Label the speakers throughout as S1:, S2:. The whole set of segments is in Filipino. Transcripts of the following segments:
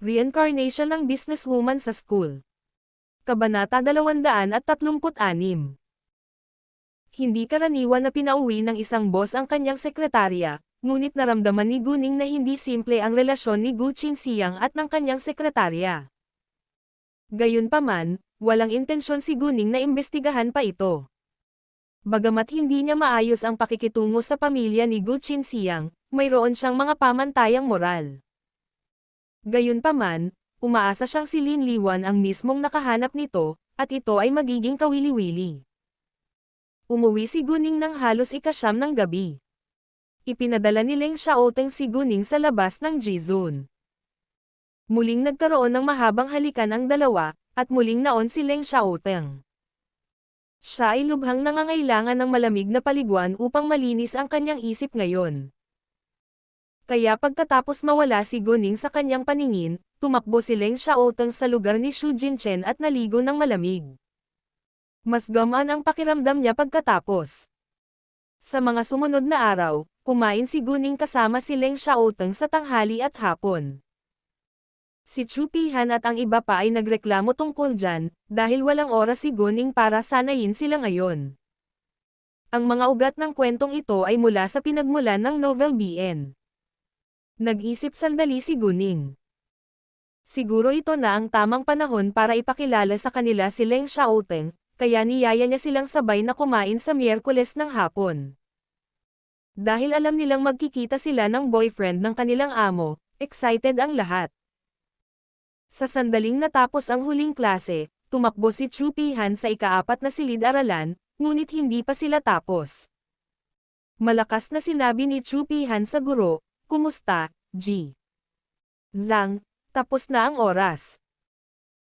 S1: Reincarnation ng businesswoman sa school. Kabanata 236. Hindi karaniwan na pinauwi ng isang boss ang kanyang sekretarya, ngunit naramdaman ni Guning na hindi simple ang relasyon ni Gu Qingxiang at ng kanyang sekretarya. Gayunpaman, walang intensyon si Guning na imbestigahan pa ito. Bagamat hindi niya maayos ang pakikitungo sa pamilya ni Gu Qingxiang, mayroon siyang mga pamantayang moral. Gayunpaman, umaasa siyang si Lin Liwan ang mismong nakahanap nito, at ito ay magiging kawili-wili. Umuwi si Guning ng halos 9 ng gabi. Ipinadala ni Leng Xiaoteng si Guning sa labas ng G-Zone. Muling nagkaroon ng mahabang halikan ang dalawa, at muling naon si Leng Xiaoteng. Siya ay lubhang nangangailangan ng malamig na paliguan upang malinis ang kanyang isip ngayon. Kaya pagkatapos mawala si Guning sa kanyang paningin, tumakbo si Leng Xiaoteng sa lugar ni Xu Jinchen at naligo ng malamig. Mas gamaan ang pakiramdam niya pagkatapos. Sa mga sumunod na araw, kumain si Guning kasama si Leng Xiaoteng sa tanghali at hapon. Si Chu Pihan at ang iba pa ay nagreklamo tungkol dyan, dahil walang oras si Guning para sanayin sila ngayon. Ang mga ugat ng kwentong ito ay mula sa pinagmulan ng novel BN. Nag-isip sandali si Guning. Siguro ito na ang tamang panahon para ipakilala sa kanila si Leng Xiaoteng, kaya niyaya niya silang sabay na kumain sa Miyerkules ng hapon. Dahil alam nilang magkikita sila ng boyfriend ng kanilang amo, excited ang lahat. Sa sandaling natapos ang huling klase, tumakbo si Chu Pihan sa ika-4 na silid-aralan, ngunit hindi pa sila tapos. Malakas na sinabi ni Chu Pihan sa guro, "Kumusta, G? Zhang, tapos na ang oras."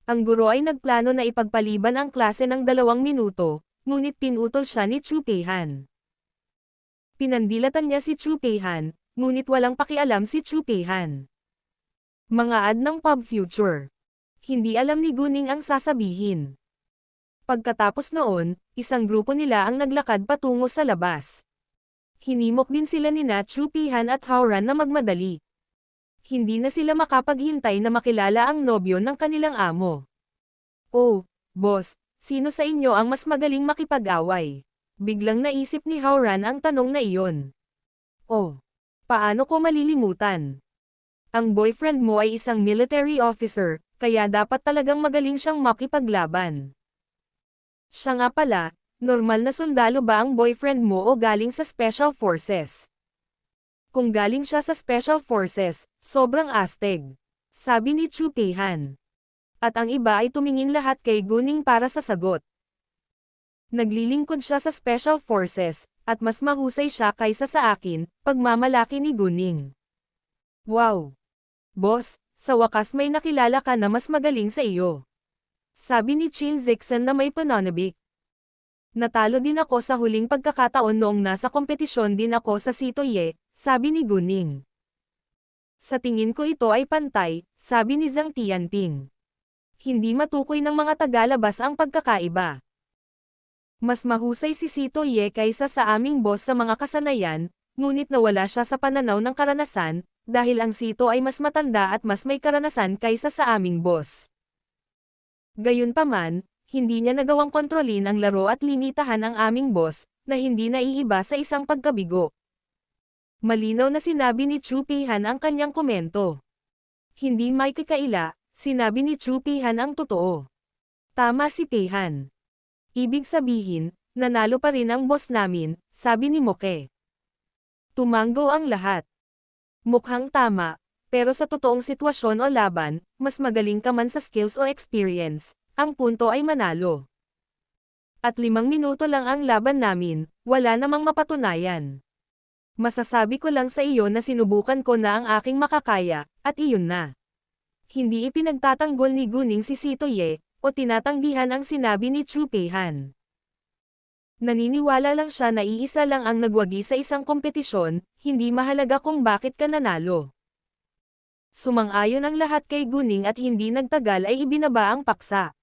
S1: Ang guro ay nagplano na ipagpaliban ang klase ng 2 minuto, ngunit pinutol siya ni Chu Pihan. Pinandilatan niya si Chu Pihan, ngunit walang pakialam si Chu Pihan. Mga ad ng pub future. Hindi alam ni Guning ang sasabihin. Pagkatapos noon, isang grupo nila ang naglakad patungo sa labas. Hinimok din sila nina Chu Pihan at Haoran na magmadali. Hindi na sila makapaghintay na makilala ang nobyo ng kanilang amo. "Oh, boss, sino sa inyo ang mas magaling makipag-away?" Biglang naisip ni Haoran ang tanong na iyon. "Oh, paano ko malilimutan? Ang boyfriend mo ay isang military officer, kaya dapat talagang magaling siyang makipaglaban." "Siya nga pala, normal na sundalo ba ang boyfriend mo o galing sa Special Forces?" "Kung galing siya sa Special Forces, sobrang astig," sabi ni Chu Pihan. At ang iba ay tumingin lahat kay Guning para sa sagot. "Naglilingkod siya sa Special Forces, at mas mahusay siya kaysa sa akin," pagmamalaki ni Guning. "Wow! Boss, sa wakas may nakilala ka na mas magaling sa iyo," sabi ni Chin Zixan na may pananabik. "Natalo din ako sa huling pagkakataon noong nasa kompetisyon din ako sa Sitoye," sabi ni Guning. "Sa tingin ko ito ay pantay," sabi ni Zhang Tianping. Hindi matukoy ng mga tagalabas ang pagkakaiba. "Mas mahusay si Sitoye kaysa sa aming boss sa mga kasanayan, ngunit nawala siya sa pananaw ng karanasan, dahil ang Sito ay mas matanda at mas may karanasan kaysa sa aming boss. Gayunpaman, hindi niya nagawang kontrolin ang laro at limitahan ang aming boss, na hindi naiiba sa isang pagkabigo." Malinaw na sinabi ni Chu Pihan ang kanyang komento. Hindi may kakaila, sinabi ni Chu Pihan ang totoo. "Tama si Pihan. Ibig sabihin, nanalo pa rin ang boss namin," sabi ni Moke. Tumango ang lahat. Mukhang tama, pero sa totoong sitwasyon o laban, mas magaling ka man sa skills o experience, ang punto ay manalo. At 5 minuto lang ang laban namin, wala namang mapatunayan. Masasabi ko lang sa iyo na sinubukan ko na ang aking makakaya, at iyon na. Hindi ipinagtatanggol ni Guning si Sitoye, o tinatanggihan ang sinabi ni Chu Pihan. Naniniwala lang siya na iisa lang ang nagwagi sa isang kompetisyon, hindi mahalaga kung bakit ka nanalo. Sumang-ayon ang lahat kay Guning at hindi nagtagal ay ibinaba ang paksa.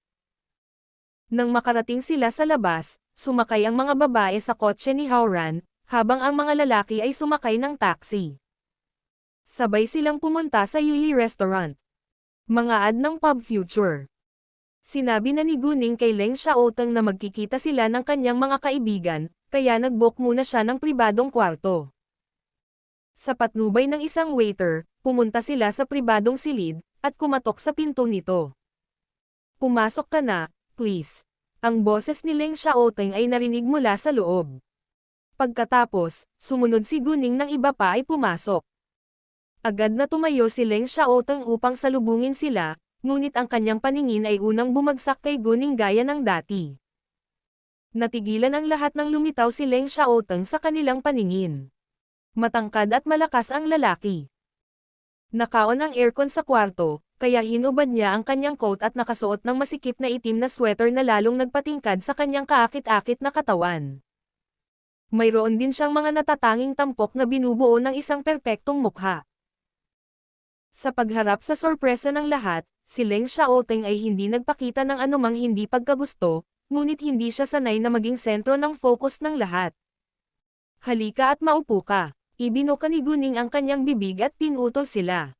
S1: Nang makarating sila sa labas, sumakay ang mga babae sa kotse ni Haoran, habang ang mga lalaki ay sumakay ng taxi. Sabay silang pumunta sa Yui Restaurant. Mga ad ng Pub Future. Sinabi na ni Guning kay Leng Xiaoteng na magkikita sila ng kanyang mga kaibigan, kaya nag-book muna siya ng pribadong kwarto. Sa patnubay ng isang waiter, pumunta sila sa pribadong silid, at kumatok sa pinto nito. "Pumasok ka na, please." Ang boses ni Leng Xiaoteng ay narinig mula sa loob. Pagkatapos, sumunod si Guning ng iba pa ay pumasok. Agad na tumayo si Leng Xiaoteng upang salubungin sila, ngunit ang kanyang paningin ay unang bumagsak kay Guning gaya ng dati. Natigilan ang lahat nang lumitaw si Leng Xiaoteng sa kanilang paningin. Matangkad at malakas ang lalaki. Nakaon ang aircon sa kwarto, kaya hinubad niya ang kanyang coat at nakasuot ng masikip na itim na sweater na lalong nagpatingkad sa kanyang kaakit-akit na katawan. Mayroon din siyang mga natatanging tampok na binubuo ng isang perpektong mukha. Sa pagharap sa sorpresa ng lahat, si Leng Xiaoteng ay hindi nagpakita ng anumang hindi pagkagusto, ngunit hindi siya sanay na maging sentro ng focus ng lahat. "Halika at maupo ka." Ibinuka ni Guning ang kanyang bibig at pinutol sila.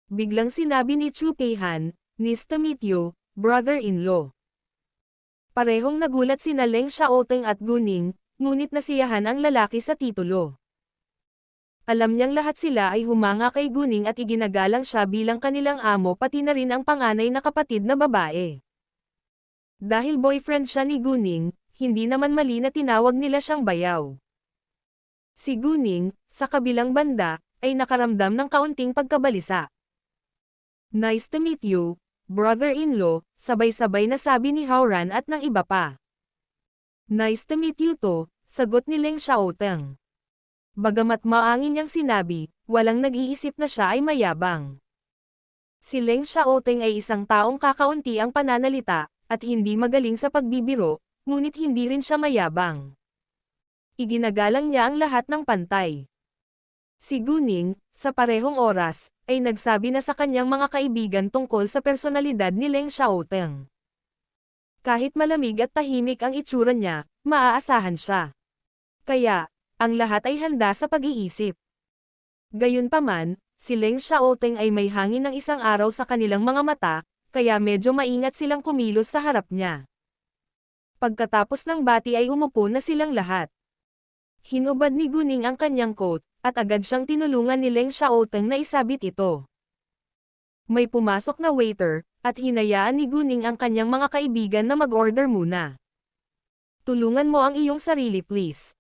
S1: Biglang sinabi ni Chu Peihan, "Nice to meet you, brother-in-law." Parehong nagulat sina Leng Xiaoteng at Guning, ngunit nasiyahan ang lalaki sa titulo. Alam niyang lahat sila ay humanga kay Guning at iginagalang siya bilang kanilang amo pati na rin ang panganay na kapatid na babae. Dahil boyfriend siya ni Guning, hindi naman mali na tinawag nila siyang bayaw. Si Guning, sa kabilang banda, ay nakaramdam ng kaunting pagkabalisa. "Nice to meet you, brother-in-law," sabay-sabay na sabi ni Howran at ng iba pa. "Nice to meet you too," sagot ni Leng Xiaoteng. Bagamat maangin niyang sinabi, walang nag-iisip na siya ay mayabang. Si Leng Xiaoteng ay isang taong kakaunti ang pananalita, at hindi magaling sa pagbibiro, ngunit hindi rin siya mayabang. Iginagalang niya ang lahat ng pantay. Si Guning, sa parehong oras, ay nagsabi na sa kanyang mga kaibigan tungkol sa personalidad ni Leng Xiaoteng. Kahit malamig at tahimik ang itsura niya, maaasahan siya. Kaya, ang lahat ay handa sa pag-iisip. Gayunpaman, si Leng Xiaoteng ay may hangin ng isang araw sa kanilang mga mata, kaya medyo maingat silang kumilos sa harap niya. Pagkatapos ng bati ay umupo na silang lahat. Hinubad ni Guning ang kanyang coat, at agad siyang tinulungan ni Leng Xiaoteng na isabit ito. May pumasok na waiter, at hinayaan ni Guning ang kanyang mga kaibigan na mag-order muna. "Tulungan mo ang iyong sarili please."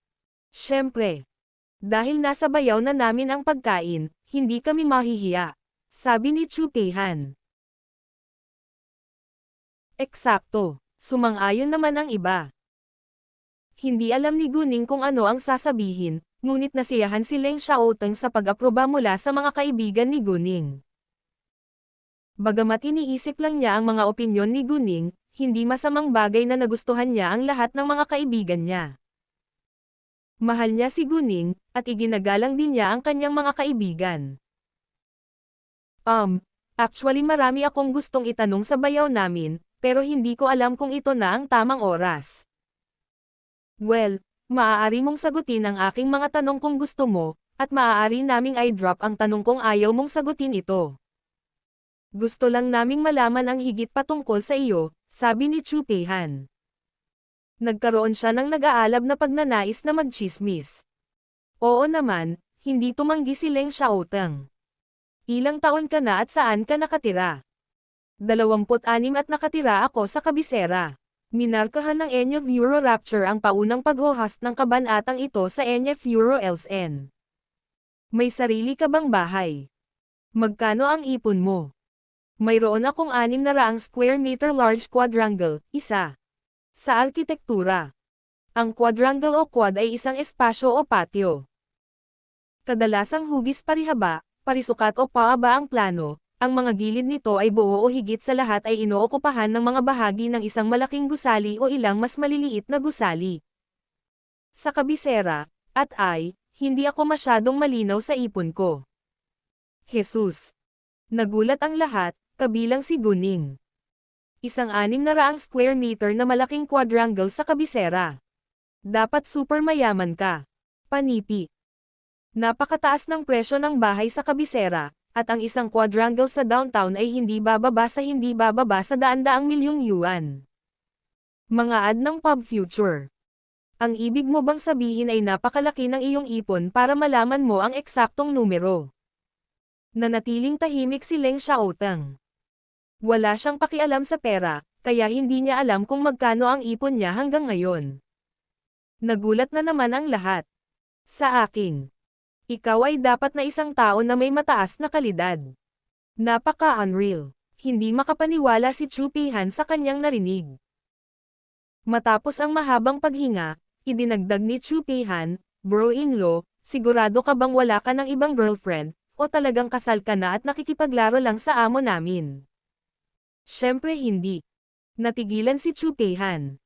S1: "Siyempre. Dahil nasa bayaw na namin ang pagkain, hindi kami mahihiya," sabi ni Chu Peihan. Eksakto. Sumang-ayon naman ang iba. Hindi alam ni Guning kung ano ang sasabihin, ngunit nasiyahan si Leng Xiaoteng sa pag-aproba mula sa mga kaibigan ni Guning. Bagamat iniisip lang niya ang mga opinyon ni Guning, hindi masamang bagay na nagustuhan niya ang lahat ng mga kaibigan niya. Mahal niya si Guning, at iginagalang din niya ang kanyang mga kaibigan. Actually marami akong gustong itanong sa bayaw namin, pero hindi ko alam kung ito na ang tamang oras." "Well, maaari mong sagutin ang aking mga tanong kung gusto mo, at maaari naming i-drop ang tanong kung ayaw mong sagutin ito. Gusto lang naming malaman ang higit patungkol sa iyo," sabi ni Chu Peihan. Nagkaroon siya ng nag-aalab na pagnanais na magchismis. "Oo naman," hindi tumanggi si Leng Xiaoteng. "Ilang taon ka na at saan ka nakatira?" 26 at nakatira ako sa kabisera. Minarkahan ng Enya Euro Rapture ang paunang pag-host ng kabanatang ito sa Enya Euro LSN. "May sarili ka bang bahay? Magkano ang ipon mo?" "Mayroon akong 600 square meter large quadrangle, isa. Sa arkitektura. Ang quadrangle o quad ay isang espasyo o patio. Kadalasang hugis parihaba, parisukat o paaba ang plano, ang mga gilid nito ay buo o higit sa lahat ay inookupahan ng mga bahagi ng isang malaking gusali o ilang mas maliliit na gusali. Sa kabisera, hindi ako masyadong malinaw sa ipon ko." Jesus! Nagulat ang lahat, kabilang si Guning. Isang 600 square meter na malaking quadrangle sa kabisera. Dapat super mayaman ka. Panipi. Napakataas ng presyo ng bahay sa kabisera, at ang isang quadrangle sa downtown ay hindi bababa sa daan-daang milyong yuan. Mga ad ng pub future. Ang ibig mo bang sabihin ay napakalaki ng iyong ipon para malaman mo ang eksaktong numero? Nanatiling tahimik si Leng Xiaoteng. Wala siyang pakialam sa pera, kaya hindi niya alam kung magkano ang ipon niya hanggang ngayon. Nagulat na naman ang lahat. Sa akin. Ikaw ay dapat na isang tao na may mataas na kalidad. Napaka-unreal. Hindi makapaniwala si Chu Peihan sa kanyang narinig. Matapos ang mahabang paghinga, idinagdag ni Chu Peihan, "Bro-in-law, sigurado ka bang wala ka ng ibang girlfriend, o talagang kasal ka na at nakikipaglaro lang sa amo namin?" Siyempre hindi. Natigilan si Chu Peihan.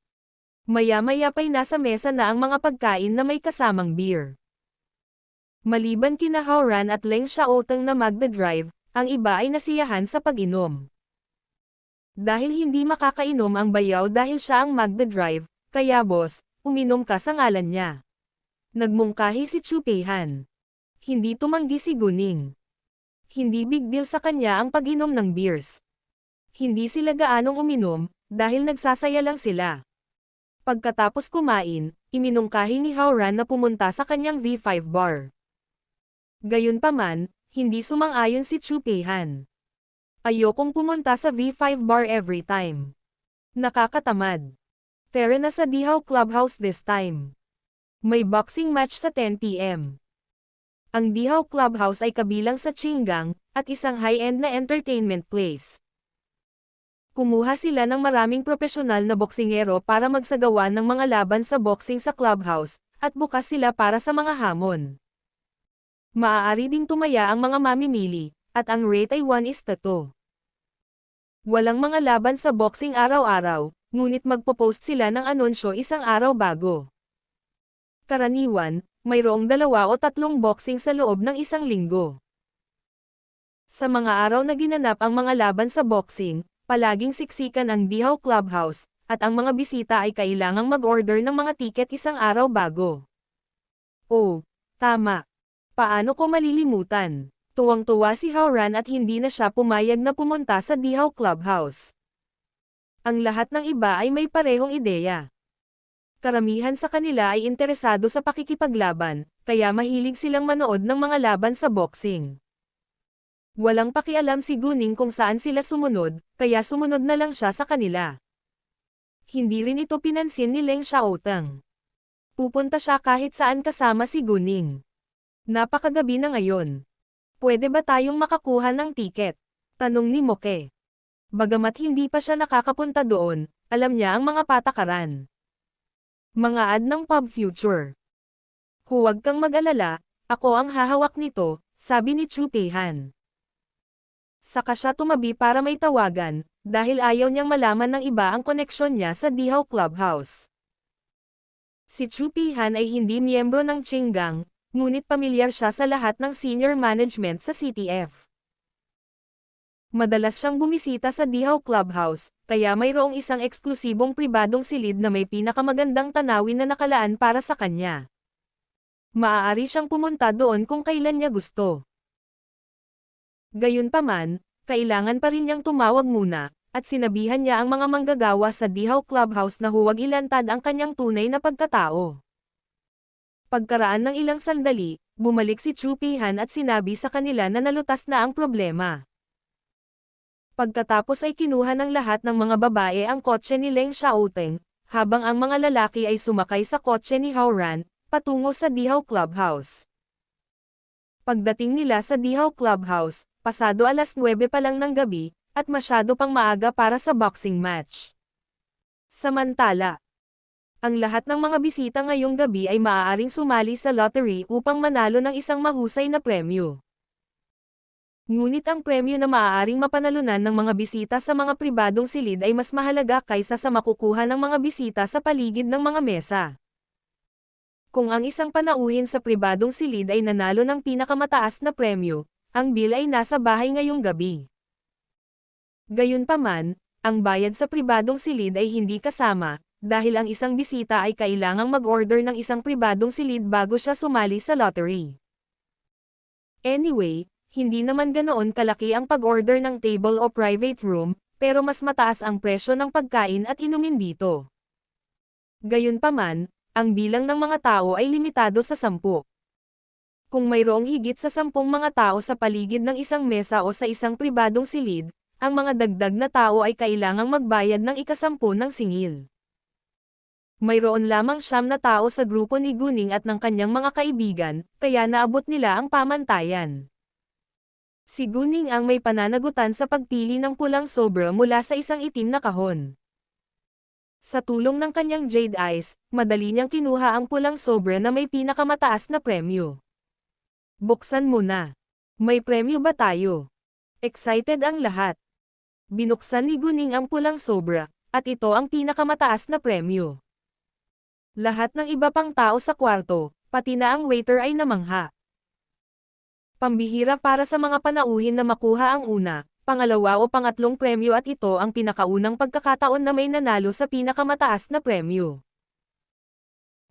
S1: Maya-maya pa'y nasa mesa na ang mga pagkain na may kasamang beer. Maliban kina Haoran at Leng Xiaoteng na magdadrive, ang iba ay nasiyahan sa pag-inom. Dahil hindi makakainom ang bayaw dahil siya ang magdadrive, kaya boss, uminom ka sa ngalan niya. Nagmungkahi si Chu Peihan. Hindi tumanggi si Guning. Hindi big deal sa kanya ang pag-inom ng beers. Hindi sila gaanong uminom, dahil nagsasaya lang sila. Pagkatapos kumain, iminungkahi ni Haoran na pumunta sa kanyang V5 bar. Gayunpaman, hindi sumang-ayon si Chu Peihan. Ayokong pumunta sa V5 bar every time. Nakakatamad. Tara na sa Dihaw Clubhouse this time. May boxing match sa 10 p.m. Ang Dihaw Clubhouse ay kabilang sa Qinggang, at isang high-end na entertainment place. Kumuha sila ng maraming profesional na boksingero para magsagawa ng mga laban sa boxing sa clubhouse, at bukas sila para sa mga hamon. Maaari ding tumaya ang mga mamimili, at ang rate ay 1:2. Walang mga laban sa boxing araw-araw, ngunit magpo-post sila ng anunsyo isang araw bago. Karaniwan, mayroong 2 o 3 boxing sa loob ng isang linggo. Sa mga araw na ginanap ang mga laban sa boxing, palaging siksikan ang Dihaw Clubhouse, at ang mga bisita ay kailangang mag-order ng mga tiket isang araw bago. Oh, tama. Paano ko malilimutan? Tuwang-tuwa si Haoran at hindi na siya pumayag na pumunta sa Dihaw Clubhouse. Ang lahat ng iba ay may parehong ideya. Karamihan sa kanila ay interesado sa pakikipaglaban, kaya mahilig silang manood ng mga laban sa boxing. Walang pakialam si Guning kung saan sila sumunod, kaya sumunod na lang siya sa kanila. Hindi rin ito pinansin ni Leng Xiaoteng. Pupunta siya kahit saan kasama si Guning. Napakagabi na ngayon. Pwede ba tayong makakuha ng tiket? Tanong ni Moke. Bagamat hindi pa siya nakakapunta doon, alam niya ang mga patakaran. Mga ad ng pub future. Huwag kang mag-alala, ako ang hahawak nito, sabi ni Chu Peihan. Saka siya tumabi para may tawagan, dahil ayaw niyang malaman ng iba ang koneksyon niya sa Dihaw Clubhouse. Si Chu Peihan ay hindi miyembro ng Qinggang, ngunit pamilyar siya sa lahat ng senior management sa CTF. Madalas siyang bumisita sa Dihaw Clubhouse, kaya mayroong isang eksklusibong pribadong silid na may pinakamagandang tanawin na nakalaan para sa kanya. Maaari siyang pumunta doon kung kailan niya gusto. Gayunpaman, kailangan pa rin niyang tumawag muna, at sinabihan niya ang mga manggagawa sa Dihaw Clubhouse na huwag ilantad ang kanyang tunay na pagkatao. Pagkaraan ng ilang sandali, bumalik si Chu Peihan at sinabi sa kanila na nalutas na ang problema. Pagkatapos ay kinuha ng lahat ng mga babae ang kotse ni Leng Xiaoteng, habang ang mga lalaki ay sumakay sa kotse ni Haoran, patungo sa Dihaw Clubhouse. Pagdating nila sa Dihaw Clubhouse, pasado 9:00 pa lang ng gabi, at masyado pang maaga para sa boxing match. Samantala, ang lahat ng mga bisita ngayong gabi ay maaaring sumali sa lottery upang manalo ng isang mahusay na premyo. Ngunit ang premyo na maaaring mapanalunan ng mga bisita sa mga pribadong silid ay mas mahalaga kaysa sa makukuha ng mga bisita sa paligid ng mga mesa. Kung ang isang panauhin sa pribadong silid ay nanalo ng pinakamataas na premyo, ang bill ay nasa bahay ngayong gabi. Gayunpaman, ang bayad sa pribadong silid ay hindi kasama, dahil ang isang bisita ay kailangang mag-order ng isang pribadong silid bago siya sumali sa lottery. Anyway, Hindi naman ganoon kalaki ang pag-order ng table o private room, pero mas mataas ang presyo ng pagkain at inumin dito. Gayunpaman, ang bilang ng mga tao ay limitado sa 10. Kung mayroong higit sa 10 mga tao sa paligid ng isang mesa o sa isang pribadong silid, ang mga dagdag na tao ay kailangang magbayad ng ika-10 ng singil. Mayroon lamang 9 na tao sa grupo ni Gunning at ng kanyang mga kaibigan, kaya naabot nila ang pamantayan. Si Gunning ang may pananagutan sa pagpili ng pulang sobra mula sa isang itim na kahon. Sa tulong ng kanyang jade eyes, madali niyang kinuha ang pulang sobra na may pinakamataas na premyo. Buksan mo na. May premyo ba tayo? Excited ang lahat. Binuksan ni Gunning ang pulang sobra, at ito ang pinakamataas na premyo. Lahat ng iba pang tao sa kwarto, pati na ang waiter ay namangha. Pambihira para sa mga panauhin na makuha ang una, pangalawa o pangatlong premyo at ito ang pinakaunang pagkakataon na may nanalo sa pinakamataas na premyo.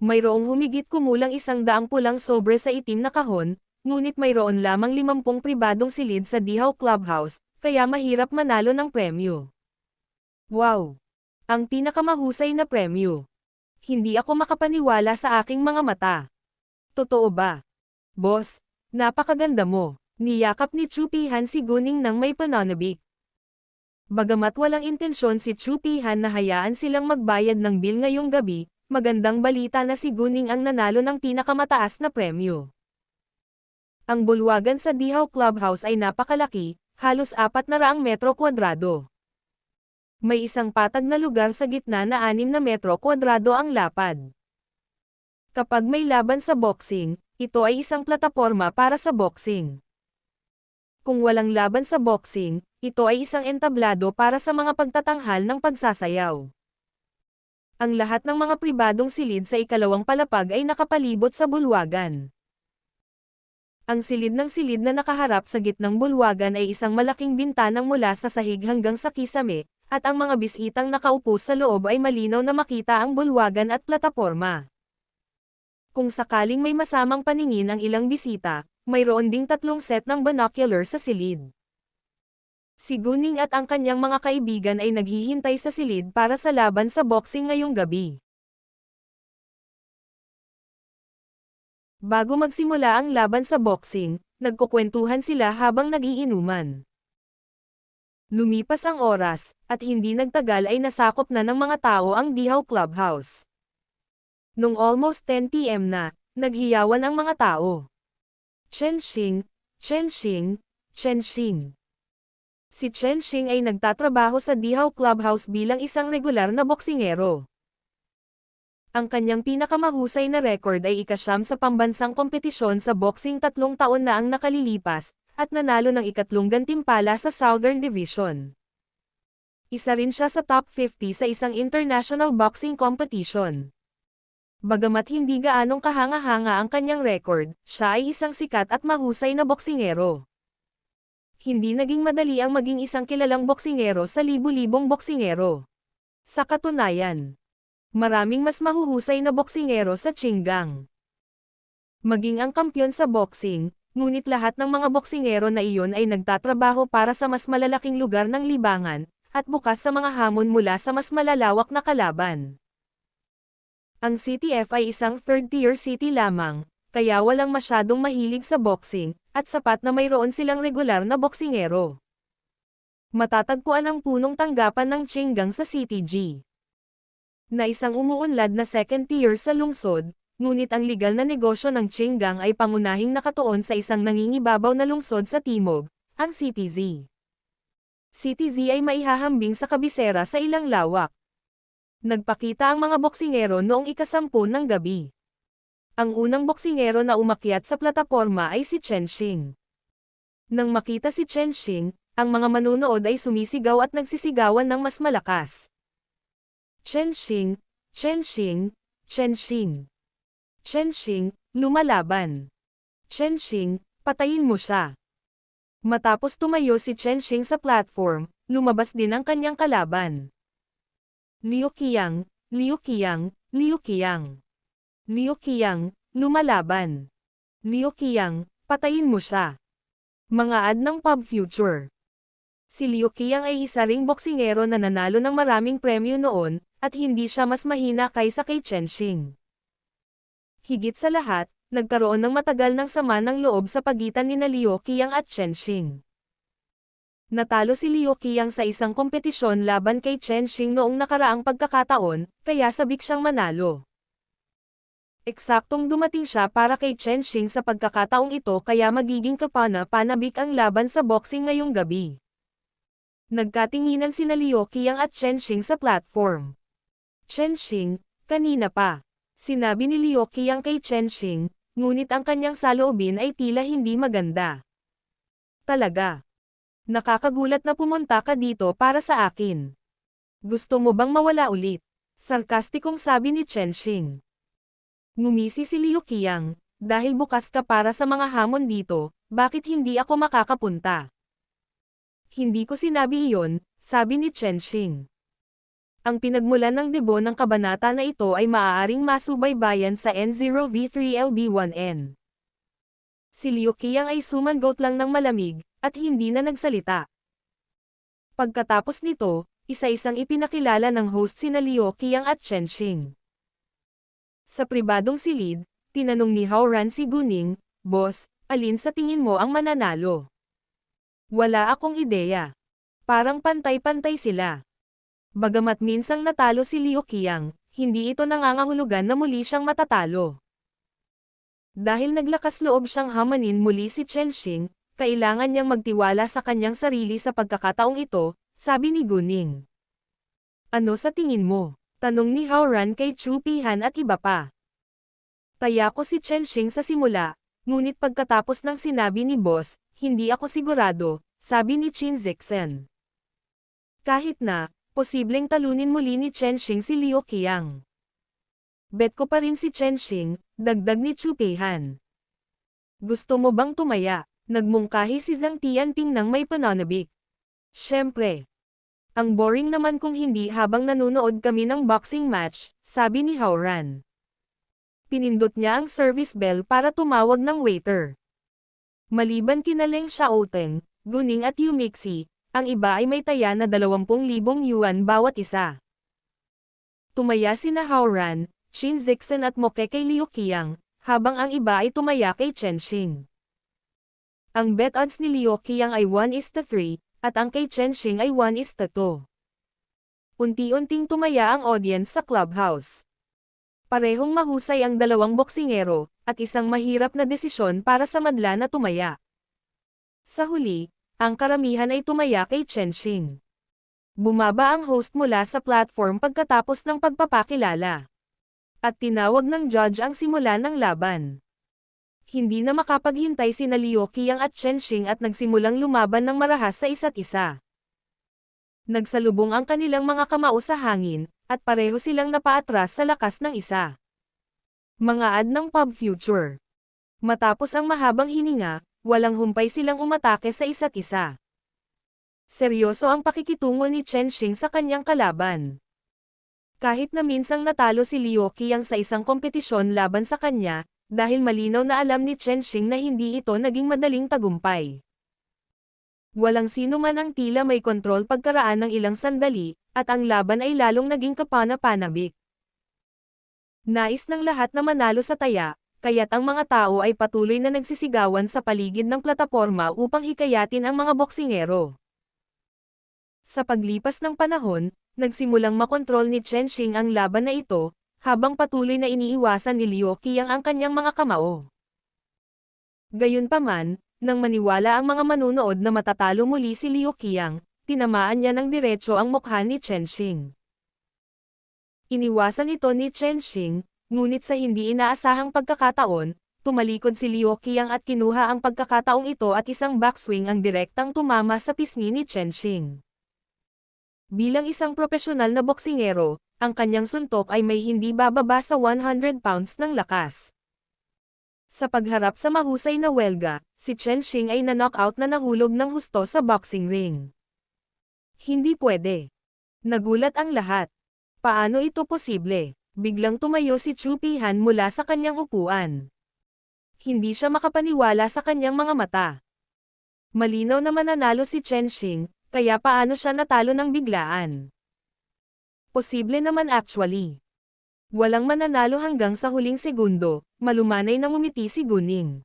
S1: Mayroong humigit kumulang 100 pulang sobre sa itim na kahon, ngunit mayroon lamang 50 pribadong silid sa Dihaw Clubhouse, kaya mahirap manalo ng premyo. Wow! Ang pinakamahusay na premyo. Hindi ako makapaniwala sa aking mga mata. Totoo ba? Boss, napakaganda mo. Niyakap ni Chu Pihan si Gunning nang may pananabik. Bagamat walang intensyon si Chu Pihan na hayaan silang magbayad ng bill ngayong gabi, magandang balita na si Gunning ang nanalo ng pinakamataas na premyo. Ang bulwagan sa Dihaw Clubhouse ay napakalaki, halos 400 metro kwadrado. May isang patag na lugar sa gitna na 6 na metro kwadrado ang lapad. Kapag may laban sa boxing, ito ay isang plataporma para sa boxing. Kung walang laban sa boxing, ito ay isang entablado para sa mga pagtatanghal ng pagsasayaw. Ang lahat ng mga pribadong silid sa ikalawang palapag ay nakapalibot sa bulwagan. Ang silid na nakaharap sa gitnang bulwagan ay isang malaking bintanang mula sa sahig hanggang sa kisame, at ang mga bisitang nakaupo sa loob ay malinaw na makita ang bulwagan at plataporma. Kung sakaling may masamang paningin ang ilang bisita, mayroon ding 3 set ng binocular sa silid. Si Gunning at ang kanyang mga kaibigan ay naghihintay sa silid para sa laban sa boxing ngayong gabi. Bago magsimula ang laban sa boxing, nagkukwentuhan sila habang nagiinuman. Lumipas ang oras, at hindi nagtagal ay nasakop na ng mga tao ang Dihaw Clubhouse. Nung almost 10 PM na, naghiyawan ang mga tao. Chen Xing, Chen Xing, Chen Xing. Si Chen Xing ay nagtatrabaho sa Dihaw Clubhouse bilang isang regular na boksingero. Ang kanyang pinakamahusay na record ay ika-9 sa pambansang kompetisyon sa boxing 3 taon na ang nakalilipas, at nanalo ng ikatlong gantimpala sa Southern Division. Isa rin siya sa top 50 sa isang international boxing competition. Bagamat hindi gaanong kahanga-hanga ang kanyang record, siya ay isang sikat at mahusay na boksingero. Hindi naging madali ang maging isang kilalang boksingero sa libu-libong boksingero. Sa katunayan, maraming mas mahuhusay na boksingero sa Qinggang. Maging ang kampyon sa boxing, ngunit lahat ng mga boksingero na iyon ay nagtatrabaho para sa mas malalaking lugar ng libangan, at bukas sa mga hamon mula sa mas malalawak na kalaban. Ang CTF ay isang third-tier city lamang, kaya walang masyadong mahilig sa boxing, at sapat na mayroon silang regular na boksingero. Matatagpuan ang punong tanggapan ng Qinggang sa CTG. Na isang umuunlad na second-tier sa lungsod, ngunit ang legal na negosyo ng Qinggang ay pangunahing nakatuon sa isang nangingibabaw na lungsod sa timog, ang CTZ. CTZ ay maihahambing sa kabisera sa ilang lawak. Nagpakita ang mga boksingero noong ika-10 ng gabi. Ang unang boksingero na umakyat sa plataporma ay si Chen Xing. Nang makita si Chen Xing, ang mga manunood ay sumisigaw at nagsisigawan ng mas malakas. Chen Xing, Chen Xing, Chen Xing. Chen Xing, lumalaban. Chen Xing, patayin mo siya. Matapos tumayo si Chen Xing sa platform, lumabas din ang kanyang kalaban. Liu Qiang, Liu Qiang, Liu Qiang. Liu Qiang, lumalaban. Liu Qiang, patayin mo siya. Mga ad ng Pub Future. Si Liu Qiang ay isa ring boksingero na nanalo ng maraming premyo noon, at hindi siya mas mahina kaysa kay Chen Xing. Higit sa lahat, nagkaroon ng matagal ng sama ng loob sa pagitan ni Liu Qiang at Chen Xing. Natalo si Liu Qiang sa isang kompetisyon laban kay Chen Xing noong nakaraang pagkakataon, kaya sabik siyang manalo. Eksaktong dumating siya para kay Chen Xing sa pagkakataong ito kaya magiging kapana-panabik ang laban sa boxing ngayong gabi. Nagkatinginan sina Liu Qiang at Chen Xing sa platform. Chen Xing, kanina pa. Sinabi ni Liu Qiang kay Chen Xing, ngunit ang kanyang saloobin ay tila hindi maganda. Talaga. Nakakagulat na pumunta ka dito para sa akin. Gusto mo bang mawala ulit? Sarkastikong sabi ni Chen Xing. Ngumisi si Liu Qiang, dahil bukas ka para sa mga hamon dito, bakit hindi ako makakapunta? Hindi ko sinabi iyon, sabi ni Chen Xing. Ang pinagmulan ng debo ng kabanata na ito ay maaaring masubaybayan sa N0V3LB1N. Si Liu Qiang ay sumangot lang ng malamig, at hindi na nagsalita. Pagkatapos nito, isa-isang ipinakilala ng host sina Liu Qiang at Chen Xing. Sa pribadong silid, tinanong ni Hao Ran si Guning, "Boss, alin sa tingin mo ang mananalo?" Wala akong ideya. Parang pantay-pantay sila. Bagamat minsang natalo si Liu Qiang, hindi ito nangangahulugan na muli siyang matatalo. Dahil naglakas loob siyang hamanin muli si Chen Xing, kailangan niyang magtiwala sa kanyang sarili sa pagkakataong ito, sabi ni Guning. Ano sa tingin mo? Tanong ni Hao Ran kay Chu Pihan at iba pa. Taya ko si Chen Xing sa simula, ngunit pagkatapos ng sinabi ni Boss, hindi ako sigurado, sabi ni Qin Zixen. Kahit na, posibleng talunin muli ni Chen Xing si Liu Qiang. Bet ko pa rin si Chen Xing, dagdag ni Chu Peihan. Gusto mo bang tumaya? Nagmungkahi si Zhang Tianping nang may pananabik. Siyempre. Ang boring naman kung hindi habang nanonood kami ng boxing match, sabi ni Hao Ran. Pinindot niya ang service bell para tumawag ng waiter. Maliban kina Leng Xiaoteng, Guning at Yu Mixi, ang iba ay may taya na 20,000 yuan bawat isa. Tumaya sina Hao Ran, Qin Zixen at Moke kay Liu Qiang, habang ang iba ay tumaya kay Chen Xing. Ang bet odds ni Liu Qiang ay 1:3, at ang kay Chen Xing ay 1:2. Unti-unting tumaya ang audience sa clubhouse. Parehong mahusay ang dalawang boksingero, at isang mahirap na desisyon para sa madla na tumaya. Sa huli, ang karamihan ay tumaya kay Chen Xing. Bumaba ang host mula sa platform pagkatapos ng pagpapakilala. At tinawag ng judge ang simula ng laban. Hindi na makapaghintay sina Liu Qiang at Chen Xing at nagsimulang lumaban ng marahas sa isa't isa. Nagsalubong ang kanilang mga kamao sa hangin, at pareho silang napaatras sa lakas ng isa. Mga ad ng Pub Future. Matapos ang mahabang hininga, walang humpay silang umatake sa isa't isa. Seryoso ang pakikitungo ni Chen Xing sa kanyang kalaban. Kahit na minsang natalo si Liu Qiang sa isang kompetisyon laban sa kanya, dahil malinaw na alam ni Chen Xing na hindi ito naging madaling tagumpay. Walang sino man ang tila may kontrol pagkaraan ng ilang sandali, at ang laban ay lalong naging kapana-panabik. Nais ng lahat na manalo sa taya, kaya't ang mga tao ay patuloy na nagsisigawan sa paligid ng plataporma upang hikayatin ang mga boksingero. Sa paglipas ng panahon, nagsimulang makontrol ni Chen Xing ang laban na ito, habang patuloy na iniiwasan ni Liu Qiang ang kanyang mga kamao. Gayunpaman, nang maniwala ang mga manunood na matatalo muli si Liu Qiang, tinamaan niya ng diretso ang mukha ni Chen Xing. Iniwasan ito ni Chen Xing, ngunit sa hindi inaasahang pagkakataon, tumalikod si Liu Qiang at kinuha ang pagkakataong ito at isang backswing ang direktang tumama sa pisngi ni Chen Xing. Bilang isang profesional na boksingero, ang kanyang suntok ay may hindi bababa sa 100 pounds ng lakas. Sa pagharap sa mahusay na welga, si Chen Xing ay na-knockout na nahulog ng husto sa boxing ring. Hindi pwede. Nagulat ang lahat. Paano ito posible? Biglang tumayo si Chu Pihan mula sa kanyang upuan. Hindi siya makapaniwala sa kanyang mga mata. Malinaw na mananalo si Chen Xing, kaya paano siya natalo ng biglaan? Posible naman actually. Walang mananalo hanggang sa huling segundo, malumanay na ngumiti si Guning.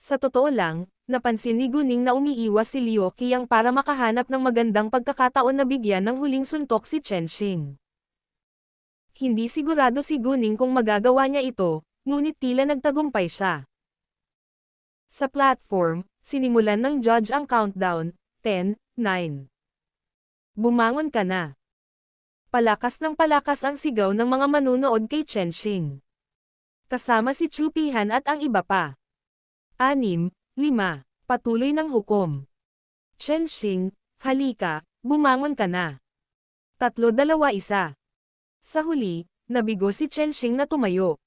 S1: Sa totoo lang, napansin ni Guning na umiiwas si Liu Qiang para makahanap ng magandang pagkakataon na bigyan ng huling suntok si Chen Xing. Hindi sigurado si Guning kung magagawa niya ito, ngunit tila nagtagumpay siya. Sa platform, sinimulan ng judge ang countdown, 10, 9. Bumangon ka na. Palakas ng palakas ang sigaw ng mga manunood kay Chen Xing. Kasama si Chu Pihan at ang iba pa. 6, 5. Patuloy ng hukom. Chen Xing, halika, bumangon ka na. 3, 2, 1. Sa huli, nabigo si Chen Xing na tumayo.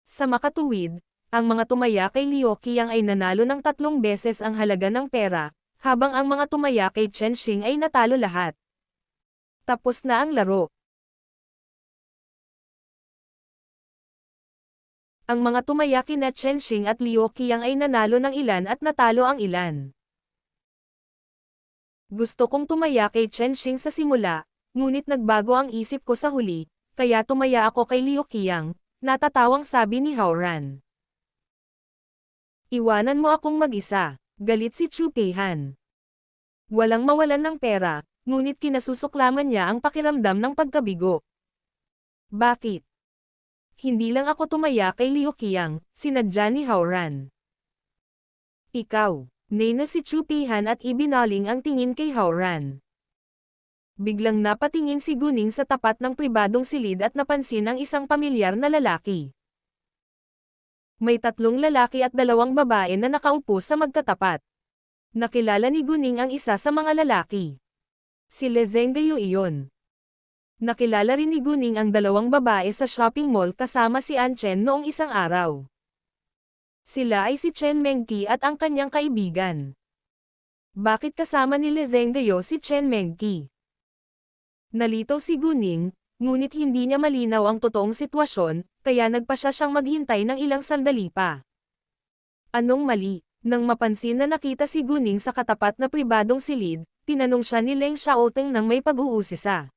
S1: Sa makatuwid, ang mga tumaya kay Liu Qiang ay nanalo ng 3 beses ang halaga ng pera, habang ang mga tumaya kay Chen Xing ay natalo lahat. Tapos na ang laro. Ang mga tumaya kina Chen Xing at Liu Qiang ay nanalo ng ilan at natalo ang ilan. Gusto kong tumaya kay Chen Xing sa simula, ngunit nagbago ang isip ko sa huli, kaya tumaya ako kay Liu Qiang, natatawang sabi ni Hao-ran. Iwanan mo akong mag-isa, galit si Chu Peihan. Walang mawalan ng pera, ngunit kinasusuklaman niya ang pakiramdam ng pagkabigo. Bakit? Hindi lang ako tumaya kay Liu Qiang, sinadya ni Hao-ran. Ikaw, nena si Chu Peihan at ibinaling ang tingin kay Hao-ran. Biglang napatingin si Guning sa tapat ng pribadong silid at napansin ang isang pamilyar na lalaki. May 3 lalaki at 2 babae na nakaupo sa magkatapat. Nakilala ni Guning ang isa sa mga lalaki. Si Le Zhenggayo iyon. Nakilala rin ni Guning ang 2 babae sa shopping mall kasama si An Chen noong isang araw. Sila ay si Chen Mengqi at ang kanyang kaibigan. Bakit kasama ni Le Zhenggayo si Chen Mengqi? Nalitaw si Guning, ngunit hindi niya malinaw ang totoong sitwasyon, kaya nagpasya siyang maghintay ng ilang sandali pa. Anong mali? Nang mapansin na nakita si Guning sa katapat na pribadong silid, tinanong siya ni Leng Xiaoteng nang may pag-uusisa.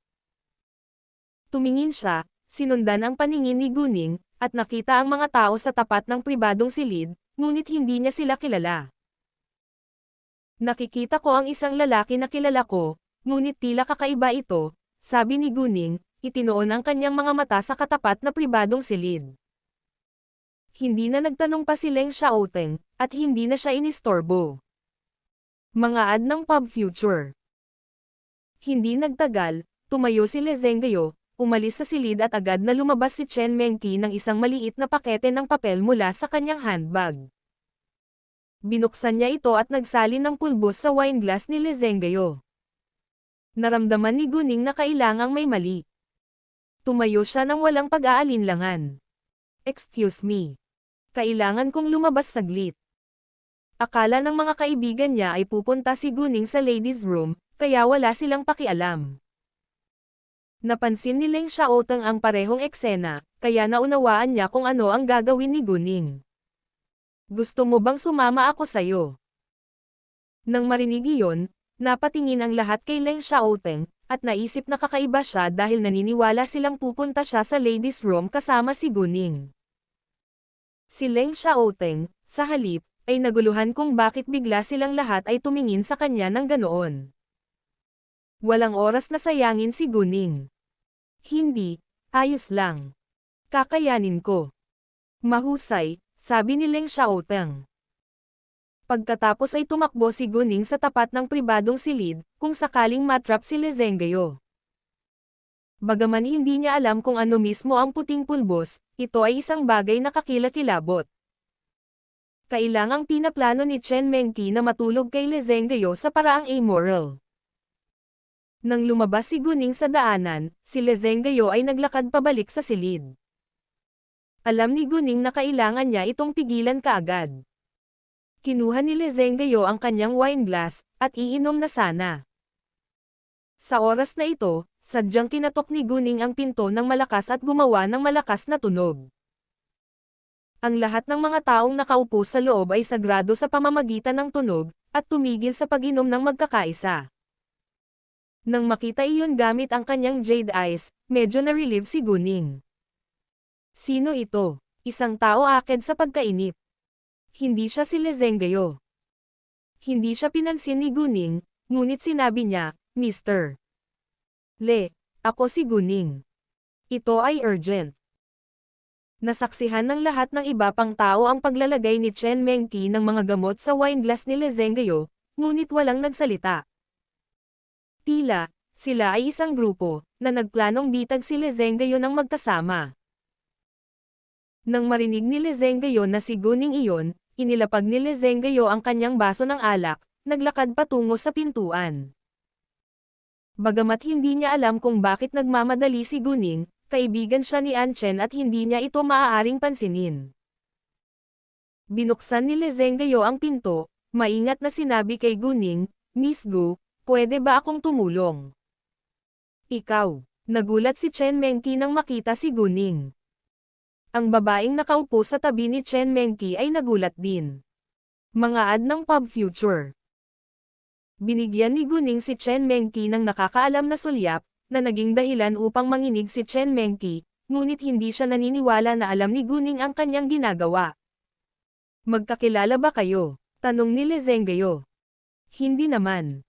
S1: Tumingin siya, sinundan ang paningin ni Guning, at nakita ang mga tao sa tapat ng pribadong silid, ngunit hindi niya sila kilala. Nakikita ko ang isang lalaki na kilala ko, ngunit tila kakaiba ito, sabi ni Guning, itinoon ang kanyang mga mata sa katapat na pribadong silid. Hindi na nagtanong pa si Leng Xiaoteng, at hindi na siya inistorbo. Mga ad ng Pub Future. Hindi nagtagal, tumayo si Le Zhenggayo, umalis sa silid at agad na lumabas si Chen Mengqi ng isang maliit na pakete ng papel mula sa kanyang handbag. Binuksan niya ito at nagsalin ng pulbos sa wine glass ni Le Zhenggayo. Naramdaman ni Guning na kailangang may mali. Tumayo siya ng walang pag-aalinlangan. Excuse me. Kailangan kong lumabas saglit. Akala ng mga kaibigan niya ay pupunta si Guning sa ladies' room, kaya wala silang pakialam. Napansin ni Leng Xiaoteng ang parehong eksena, kaya naunawaan niya kung ano ang gagawin ni Guning. Gusto mo bang sumama ako sayo? Nang marinig iyon, napatingin ang lahat kay Leng Xiaoteng, at naisip na kakaiba siya dahil naniniwala silang pupunta siya sa ladies' room kasama si Guning. Si Leng Xiaoteng, sa halip, ay naguluhan kung bakit bigla silang lahat ay tumingin sa kanya ng ganoon. Walang oras na sayangin si Guning. Hindi, ayos lang. Kakayanin ko. Mahusay, sabi ni Leng Xiaoteng. Pagkatapos ay tumakbo si Guning sa tapat ng pribadong silid, kung sakaling matrap si Le Zhenggayo. Bagaman hindi niya alam kung ano mismo ang puting pulbos, ito ay isang bagay na kakilakilabot. Kailangang pinaplano ni Chen Mengqi na matulog kay Le Zhenggayo sa paraang amoral. Nang lumabas si Guning sa daanan, si Le Zhenggayo ay naglakad pabalik sa silid. Alam ni Guning na kailangan niya itong pigilan kaagad. Kinuha ni Le Zhenggayo ang kanyang wine glass, at iinom na sana. Sa oras na ito, sadyang kinatok ni Guning ang pinto ng malakas at gumawa ng malakas na tunog. Ang lahat ng mga taong nakaupo sa loob ay sagrado sa pamamagitan ng tunog, at tumigil sa pag-inom ng magkakaisa. Nang makita iyon gamit ang kanyang jade eyes, medyo na-relieve si Guning. Sino ito? Isang tao aked sa pagkainip. Hindi siya si Lezengyo. Hindi siya pinansin ni Guning, ngunit sinabi niya, Mr. Le, ako si Guning. Ito ay urgent. Nasaksihan ng lahat ng iba pang tao ang paglalagay ni Chen Mengqi ng mga gamot sa wine glass ni Lezengyo, ngunit walang nagsalita. Tila, sila ay isang grupo, na nagplanong bitag si Lezengyo ng magkasama. Nang marinig ni Lezengyo na si Guning iyon, inilapag ni Lezengyo ang kanyang baso ng alak, naglakad patungo sa pintuan. Bagamat hindi niya alam kung bakit nagmamadali si Guning, kaibigan siya ni Anchen at hindi niya ito maaaring pansinin. Binuksan ni Lezengyo ang pinto, maingat na sinabi kay Guning, Miss Gu, pwede ba akong tumulong? Ikaw. Nagulat si Chen Mengqi nang makita si Guning. Ang babaeng nakaupo sa tabi ni Chen Mengqi ay nagulat din. Mga ad ng Pub Future. Binigyan ni Guning si Chen Mengqi ng nakakaalam na sulyap, na naging dahilan upang manginig si Chen Mengqi, ngunit hindi siya naniniwala na alam ni Guning ang kanyang ginagawa. Magkakilala ba kayo? Tanong ni Lezengyo. Hindi naman.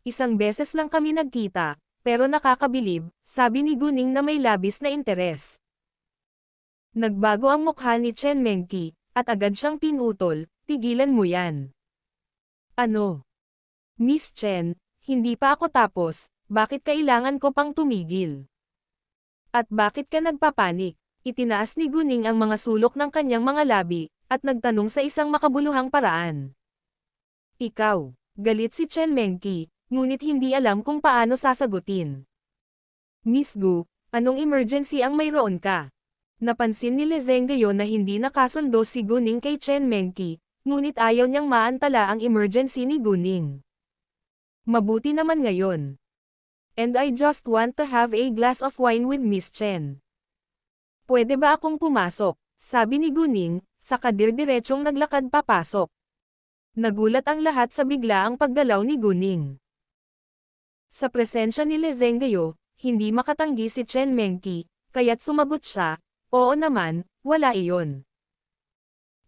S1: Isang beses lang kami nagkita, pero nakakabilib, sabi ni Guning na may labis na interes. Nagbago ang mukha ni Chen Mengqi, at agad siyang pinutol, tigilan mo yan. Ano? Miss Chen, hindi pa ako tapos, bakit kailangan ko pang tumigil? At bakit ka nagpapanik? Itinaas ni Guning ang mga sulok ng kanyang mga labi, at nagtanong sa isang makabuluhang paraan. Ikaw, galit si Chen Mengqi, ngunit hindi alam kung paano sasagutin. Miss Gu, anong emergency ang mayroon ka? Napansin ni Lezengyo na hindi nakasundo si Guning kay Chen Mengqi, ngunit ayaw niyang maantala ang emergency ni Guning. Mabuti naman ngayon. And I just want to have a glass of wine with Miss Chen. Pwede ba akong pumasok? Sabi ni Guning, saka dirdiretsong naglakad papasok. Nagulat ang lahat sa biglaang paggalaw ni Guning. Sa presensya ni Lezengyo, hindi makatanggi si Chen Mengqi, kaya't sumagot siya, oo naman, wala iyon.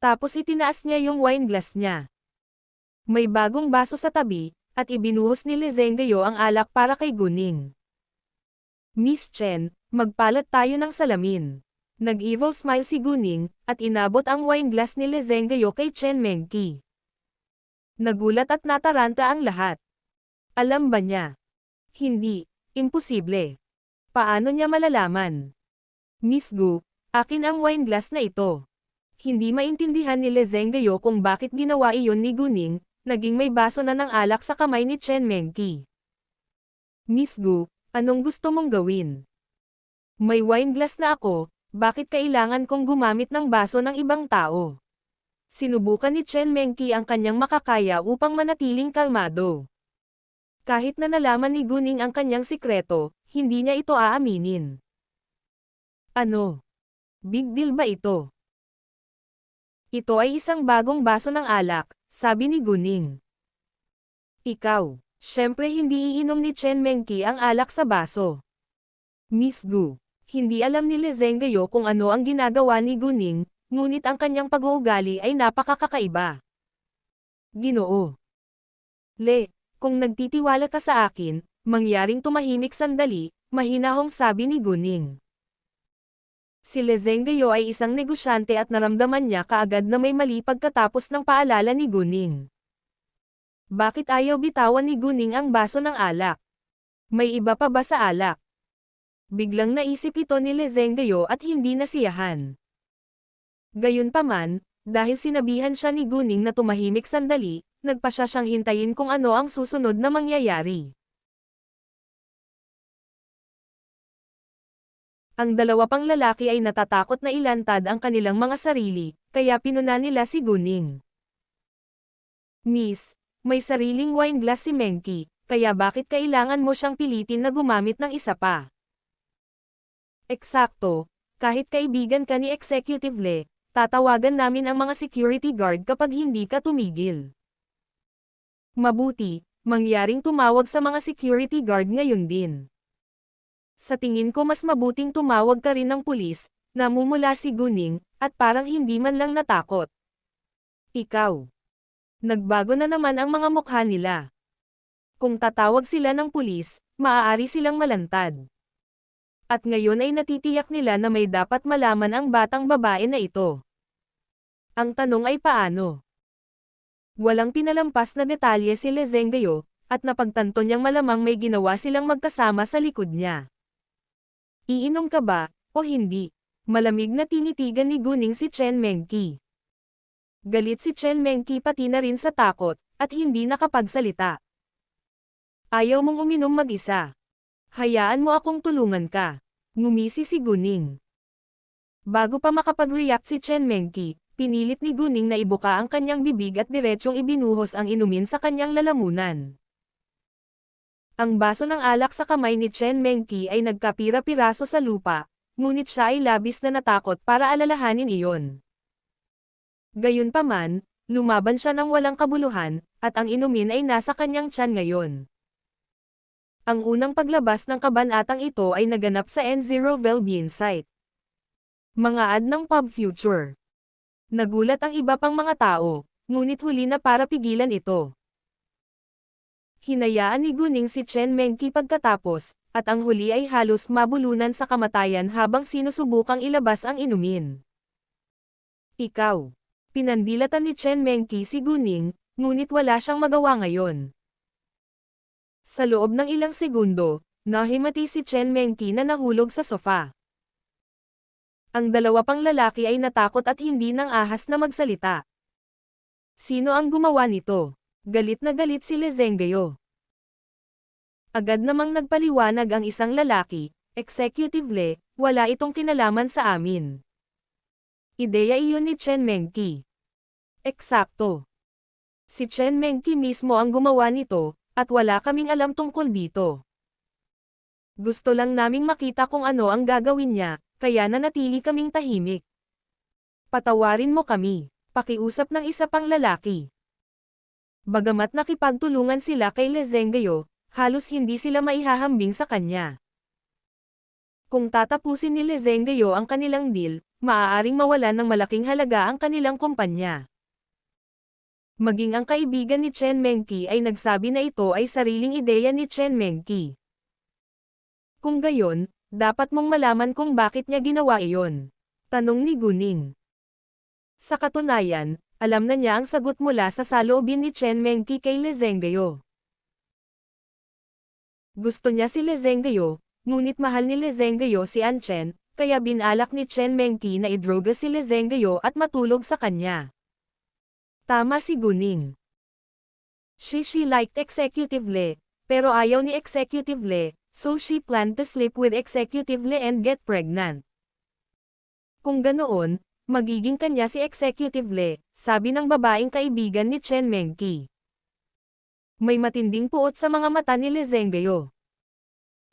S1: Tapos itinaas niya yung wine glass niya. May bagong baso sa tabi, at ibinuhos ni Lezengyo ang alak para kay Guning. Miss Chen, magpalat tayo ng salamin. Nag-evil smile si Guning, at inabot ang wine glass ni Lezengyo kay Chen Mengqi. Nagulat at nataranta ang lahat. Alam ba niya? Hindi, imposible. Paano niya malalaman? Miss Gu, akin ang wine glass na ito. Hindi maintindihan ni Lezengyo kung bakit ginawa iyon ni Guning, naging may baso na ng alak sa kamay ni Chen Mengqi. Miss Gu, anong gusto mong gawin? May wine glass na ako, bakit kailangan kong gumamit ng baso ng ibang tao? Sinubukan ni Chen Mengqi ang kanyang makakaya upang manatiling kalmado. Kahit na nalaman ni Guning ang kanyang sikreto, hindi niya ito aaminin. Ano? Big deal ba ito? Ito ay isang bagong baso ng alak, sabi ni Guning. Ikaw, syempre hindi iinom ni Chen Mengqi ang alak sa baso. Miss Gu, hindi alam ni Lezengyo kung ano ang ginagawa ni Guning, ngunit ang kanyang pag-uugali ay napakakakaiba. Ginoo. Le, kung nagtitiwala ka sa akin, mangyaring tumahimik sandali, mahinahong sabi ni Guning. Si Lezengyo ay isang negosyante at naramdaman niya kaagad na may mali pagkatapos ng paalala ni Guning. Bakit ayaw bitawan ni Guning ang baso ng alak? May iba pa ba sa alak? Biglang naisip ito ni Lezengyo at hindi nasiyahan. Gayunpaman, dahil sinabihan siya ni Guning na tumahimik sandali, nagpa siya siyang hintayin kung ano ang susunod na mangyayari. Ang dalawa pang lalaki ay natatakot na ilantad ang kanilang mga sarili, kaya pinuna nila si Guning. Miss, may sariling wine glass si Mengqi, kaya bakit kailangan mo siyang pilitin na gumamit ng isa pa? Eksakto, kahit kaibigan ka ni Executive Le, Tatawagan namin ang mga security guard kapag hindi ka tumigil. Mabuti, mangyaring tumawag sa mga security guard ngayon din. Sa tingin ko mas mabuting tumawag ka rin ng pulis, namumula si Gunning, at parang hindi man lang natakot. Ikaw. Nagbago na naman ang mga mukha nila. Kung tatawag sila ng pulis, maaari silang malantad. At ngayon ay natitiyak nila na may dapat malaman ang batang babae na ito. Ang tanong ay paano? Walang pinalampas na detalye si Lezengayo, at napagtanto niyang malamang may ginawa silang magkasama sa likod niya. Iinom ka ba, o hindi? Malamig na tinitigan ni Gunning si Chen Mengqi. Galit si Chen Mengqi pati na rin sa takot, at hindi nakapagsalita. Ayaw mong uminom mag-isa. Hayaan mo akong tulungan ka. Ngumisi si Gunning. Bago pa makapag-react si Chen Mengqi, pinilit ni Gunning na ibuka ang kanyang bibig at diretsyong ibinuhos ang inumin sa kanyang lalamunan. Ang baso ng alak sa kamay ni Chen Mengqi ay nagkapira-piraso sa lupa, ngunit siya ay labis na natakot para alalahanin iyon. Gayunpaman, lumaban siya ng walang kabuluhan, at ang inumin ay nasa kanyang tiyan ngayon. Ang unang paglabas ng kabanatang ito ay naganap sa N0 Velbian site. Mga ad ng Pub Future. Nagulat ang iba pang mga tao, ngunit huli na para pigilan ito. Hinayaan ni Gunning si Chen Mengqi pagkatapos, at ang huli ay halos mabulunan sa kamatayan habang sinusubukang ilabas ang inumin. Ikaw. Pinandilatan ni Chen Mengqi si Gunning, ngunit wala siyang magawa ngayon. Sa loob ng ilang segundo, nahimati si Chen Mengqi na nahulog sa sofa. Ang dalawa pang lalaki ay natakot at hindi nang ahas na magsalita. Sino ang gumawa nito? Galit na galit si Lezengayo. Agad namang nagpaliwanag ang isang lalaki, Executive Le, wala itong kinalaman sa amin. Ideya iyon ni Chen Mengqi. Eksakto. Si Chen Mengqi mismo ang gumawa nito, at wala kaming alam tungkol dito. Gusto lang naming makita kung ano ang gagawin niya, kaya nanatili kaming tahimik. Patawarin mo kami, pakiusap ng isa pang lalaki. Bagamat nakipagtulungan sila kay Lezengayo, halos hindi sila maihahambing sa kanya. Kung tatapusin ni Lezengayo ang kanilang deal, maaaring mawalan ng malaking halaga ang kanilang kumpanya. Maging ang kaibigan ni Chen Mengqi ay nagsabi na ito ay sariling ideya ni Chen Mengqi. Kung gayon, dapat mong malaman kung bakit niya ginawa iyon. Tanong ni Gunning. Sa katunayan, alam na niya ang sagot mula sa saloobin ni Chen Mengqi kay Lezengayo. Gusto niya si Lezengayo, ngunit mahal ni Lezengayo si Anchen, kaya binalak ni Chen Mengqi na idroga si Lezengayo at matulog sa kanya. Tama si Gunning. She liked Executive Le, pero ayaw ni Executive Le, so she planned to sleep with Executive Le and get pregnant. Kung ganoon, magiging kanya si Executive Le, sabi ng babaeng kaibigan ni Chen Mengqi. May matinding puot sa mga mata ni Lezengayo.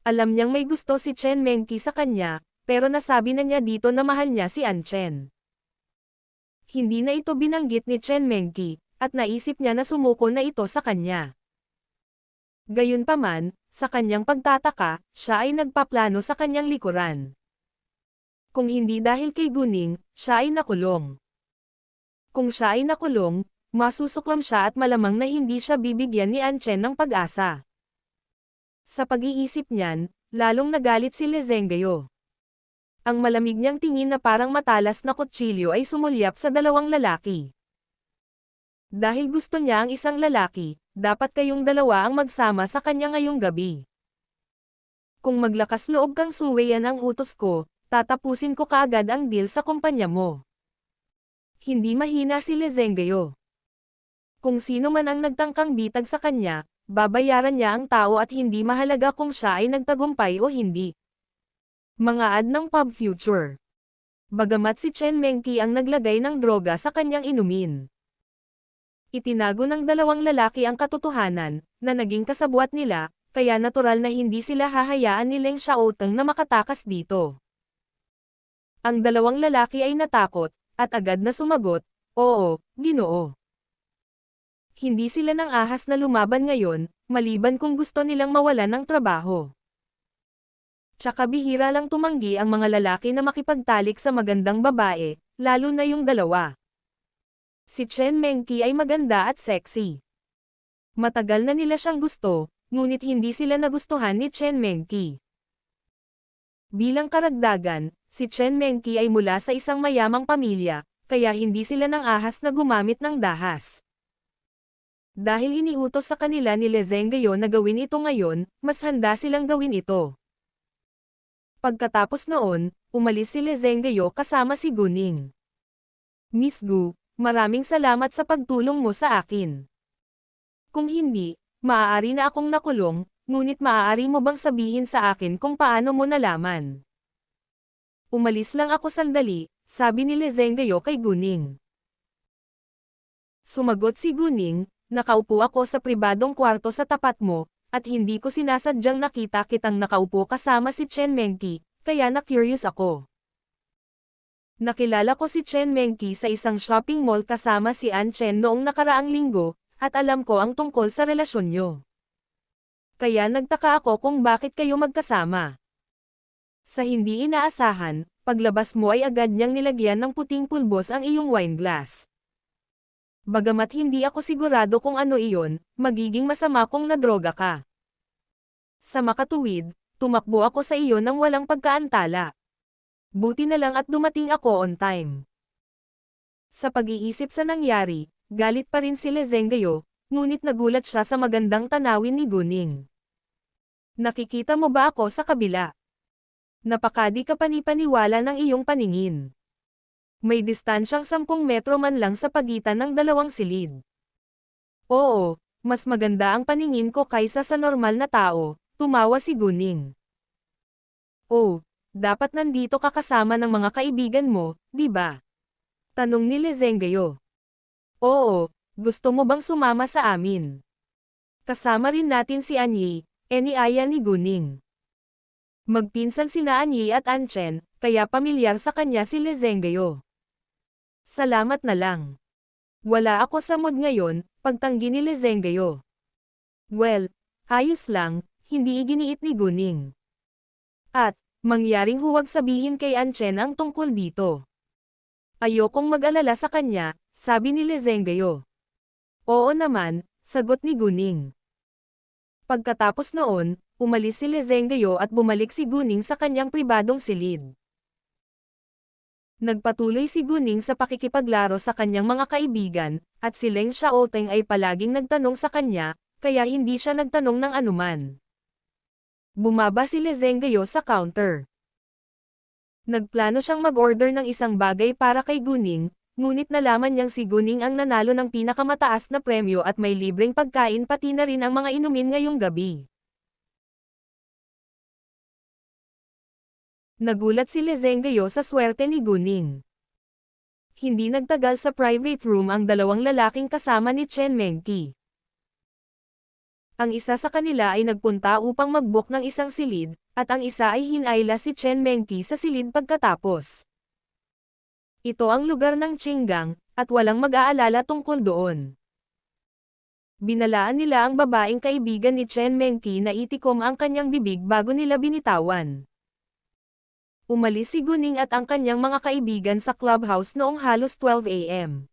S1: Alam niyang may gusto si Chen Mengqi sa kanya, pero nasabi na niya dito na mahal niya si Anchen. Hindi na ito binanggit ni Chen Mengqi, at naisip niya na sumuko na ito sa kanya. Gayunpaman, sa kanyang pagtataka, siya ay nagpaplano sa kanyang likuran. Kung hindi dahil kay Gunning, siya ay nakulong. Kung siya ay nakulong, masusuklam siya at malamang na hindi siya bibigyan ni Anchen ng pag-asa. Sa pag-iisip niyan, lalong nagalit si Lezengayo. Ang malamig niyang tingin na parang matalas na kutsilyo ay sumulyap sa dalawang lalaki. Dahil gusto niya ang isang lalaki, dapat kayong dalawa ang magsama sa kanya ngayong gabi. Kung maglakas loob kang suwayan ang utos ko, tatapusin ko kaagad ang deal sa kumpanya mo. Hindi mahina si Lezengayo. Kung sino man ang nagtangkang bitag sa kanya, babayaran niya ang tao at hindi mahalaga kung siya ay nagtagumpay o hindi. Mga ad ng Pub Future. Bagamat si Chen Mengqi ang naglagay ng droga sa kanyang inumin. Itinago ng dalawang lalaki ang katotohanan, na naging kasabwat nila, kaya natural na hindi sila hahayaan ni Leng Xiaoteng na makatakas dito. Ang dalawang lalaki ay natakot, at agad na sumagot, "Oo, Ginoo." Hindi sila ng ahas na lumaban ngayon, maliban kung gusto nilang mawalan ng trabaho. Tsaka bihira lang tumanggi ang mga lalaki na makipagtalik sa magandang babae, lalo na yung dalawa. Si Chen Mengqi ay maganda at sexy. Matagal na nila siyang gusto, ngunit hindi sila nagustuhan ni Chen Mengqi. Bilang karagdagan, si Chen Mengqi ay mula sa isang mayamang pamilya, kaya hindi sila ng ahas na gumamit ng dahas. Dahil iniutos sa kanila ni Le Zhengguo na gawin ito ngayon, mas handa silang gawin ito. Pagkatapos noon, umalis si Le Zhengguo kasama si Guning. "Miss Gu, maraming salamat sa pagtulong mo sa akin. Kung hindi, maaari na akong nakulong, ngunit maaari mo bang sabihin sa akin kung paano mo nalaman?" "Umalis lang ako sandali," sabi ni Le Zhengguo kay Guning. Sumagot si Guning, "Nakaupo ako sa pribadong kwarto sa tapat mo, at hindi ko sinasadyang nakita kitang nakaupo kasama si Chen Mengqi, kaya na-curious ako. Nakilala ko si Chen Mengqi sa isang shopping mall kasama si An Chen noong nakaraang linggo, at alam ko ang tungkol sa relasyon nyo. Kaya nagtaka ako kung bakit kayo magkasama." Sa hindi inaasahan, paglabas mo ay agad niyang nilagyan ng puting pulbos ang iyong wine glass. "Bagamat hindi ako sigurado kung ano iyon, magiging masama kung nadroga ka. Sa makatuwid, tumakbo ako sa iyo nang walang pagkaantala. Buti na lang at dumating ako on time." Sa pag-iisip sa nangyari, galit pa rin si Le Zhengguo, ngunit nagulat siya sa magandang tanawin ni Guning. "Nakikita mo ba ako sa kabila? Napakadi ka panipaniwala ng iyong paningin. May distansyang 10 metro man lang sa pagitan ng dalawang silid." "Oo, mas maganda ang paningin ko kaysa sa normal na tao," tumawa si Guning. "Oh, dapat nandito ka kasama ng mga kaibigan mo, di ba?" tanong ni Le Zhengguo. "Oo, gusto mo bang sumama sa amin? Kasama rin natin si Anyi," iniaya ni Guning. Magpinsan sina Anyi at An Chen, kaya pamilyar sa kanya si Le Zhengguo. "Salamat na lang. Wala ako sa mood ngayon," pagtanggi ni Le Zhengguo. "Well, ayos lang," hindi iginiit ni Guning. "At, mangyaring huwag sabihin kay An Chen ang tungkol dito. Ayokong mag-alala sa kanya," sabi ni Le Zhengguo. "Oo naman," sagot ni Guning. Pagkatapos noon, umalis si Le Zhengguo at bumalik si Guning sa kanyang pribadong silid. Nagpatuloy si Guning sa pakikipaglaro sa kanyang mga kaibigan, at si Leng Xiaoteng ay palaging nagtanong sa kanya, kaya hindi siya nagtanong ng anuman. Bumaba si Le Zhengguo sa counter. Nagplano siyang mag-order ng isang bagay para kay Guning, ngunit nalaman niyang si Guning ang nanalo ng pinakamataas na premyo at may libreng pagkain pati na rin ang mga inumin ngayong gabi. Nagulat si Le Zhengguo sa swerte ni Guning. Hindi nagtagal sa private room ang dalawang lalaking kasama ni Chen Mengqi. Ang isa sa kanila ay nagpunta upang mag-book ng isang silid, at ang isa ay hinayla si Chen Mengqi sa silid pagkatapos. Ito ang lugar ng Qinggang, at walang mag-aalala tungkol doon. Binalaan nila ang babaeng kaibigan ni Chen Mengqi na itikom ang kanyang bibig bago nila binitawan. Umalis si Guning at ang kanyang mga kaibigan sa clubhouse noong halos 12 a.m.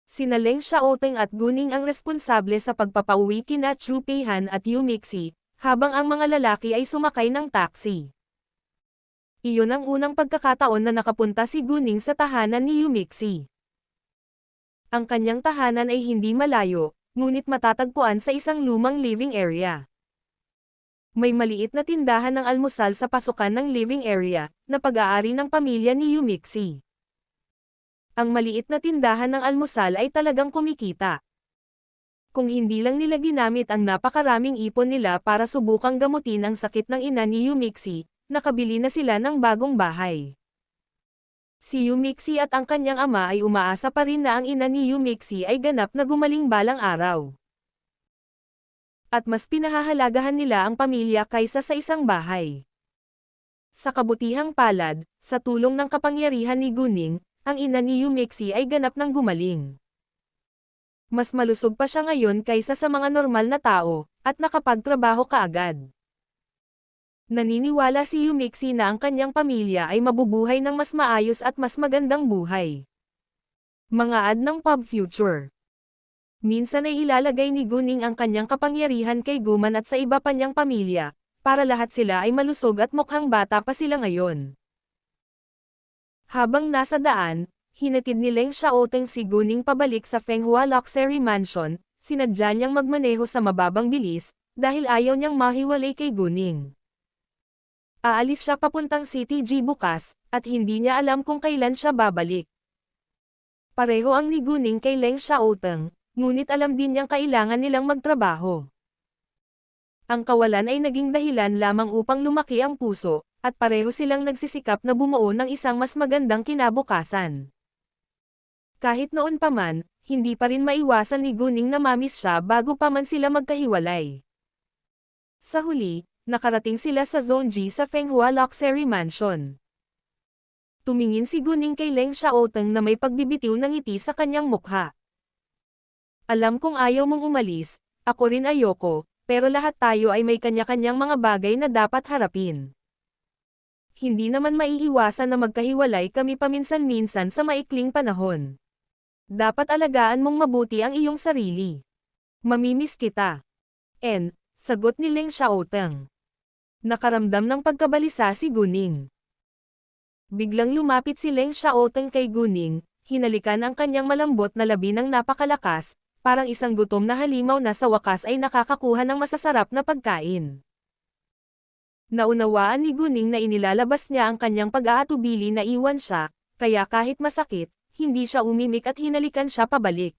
S1: Sina Leng Xiaoteng at Guning ang responsable sa pagpapauwi kina Chu Peihan at Yu Mixi, habang ang mga lalaki ay sumakay ng taxi. Iyon ang unang pagkakataon na nakapunta si Guning sa tahanan ni Yu Mixi. Ang kanyang tahanan ay hindi malayo, ngunit matatagpuan sa isang lumang living area. May maliit na tindahan ng almusal sa pasukan ng living area, na pag-aari ng pamilya ni Yu Mixi. Ang maliit na tindahan ng almusal ay talagang kumikita. Kung hindi lang nila ginamit ang napakaraming ipon nila para subukang gamutin ang sakit ng ina ni Yu Mixi, nakabili na sila ng bagong bahay. Si Yu Mixi at ang kanyang ama ay umaasa pa rin na ang ina ni Yu Mixi ay ganap na gumaling balang araw. At mas pinahahalagahan nila ang pamilya kaysa sa isang bahay. Sa kabutihang palad, sa tulong ng kapangyarihan ni Guning, ang ina ni Yumexi ay ganap ng gumaling. Mas malusog pa siya ngayon kaysa sa mga normal na tao, at nakapagtrabaho kaagad. Naniniwala si Yumexi na ang kanyang pamilya ay mabubuhay ng mas maayos at mas magandang buhay. Mga ad ng pub future. Minsan ay ilalagay ni Guning ang kanyang kapangyarihan kay Guman at sa iba pa niyang pamilya, para lahat sila ay malusog at mukhang bata pa sila ngayon. Habang nasa daan, hinatid ni Leng Xiaoteng si Guning pabalik sa Fenghua Luxury Mansion, sinadya niyang magmaneho sa mababang bilis, dahil ayaw niyang mahiwalay kay Guning. Aalis siya papuntang CTG bukas, at hindi niya alam kung kailan siya babalik. Pareho ang ni Guning kay Leng Xiaoteng, ngunit alam din niyang kailangan nilang magtrabaho. Ang kawalan ay naging dahilan lamang upang lumaki ang puso, at pareho silang nagsisikap na bumuo ng isang mas magandang kinabukasan. Kahit noon pa man, hindi pa rin maiwasan ni Guning na mamiss siya bago pa man sila magkahiwalay. Sa huli, nakarating sila sa Zone G sa Fenghua Luxury Mansion. Tumingin si Guning kay Leng Xiaoteng na may pagbibitiw ng ngiti sa kanyang mukha. Alam kong ayaw mong umalis, ako rin ayoko, pero lahat tayo ay may kanya-kanyang mga bagay na dapat harapin. Hindi naman maiiwasan na magkahiwalay kami paminsan-minsan sa maikling panahon. Dapat alagaan mong mabuti ang iyong sarili. Mamimiss kita. Sagot ni Leng Xiaoteng. Nakaramdam ng pagkabalisa si Guning. Biglang lumapit si Leng Xiaoteng kay Guning, hinalikan ang kanyang malambot na labi ng napakalakas, parang isang gutom na halimaw na sa wakas ay nakakakuha ng masasarap na pagkain. Naunawaan ni Guning na inilalabas niya ang kanyang pag-aatubili na iwan siya, kaya kahit masakit, hindi siya umimik at hinalikan siya pabalik.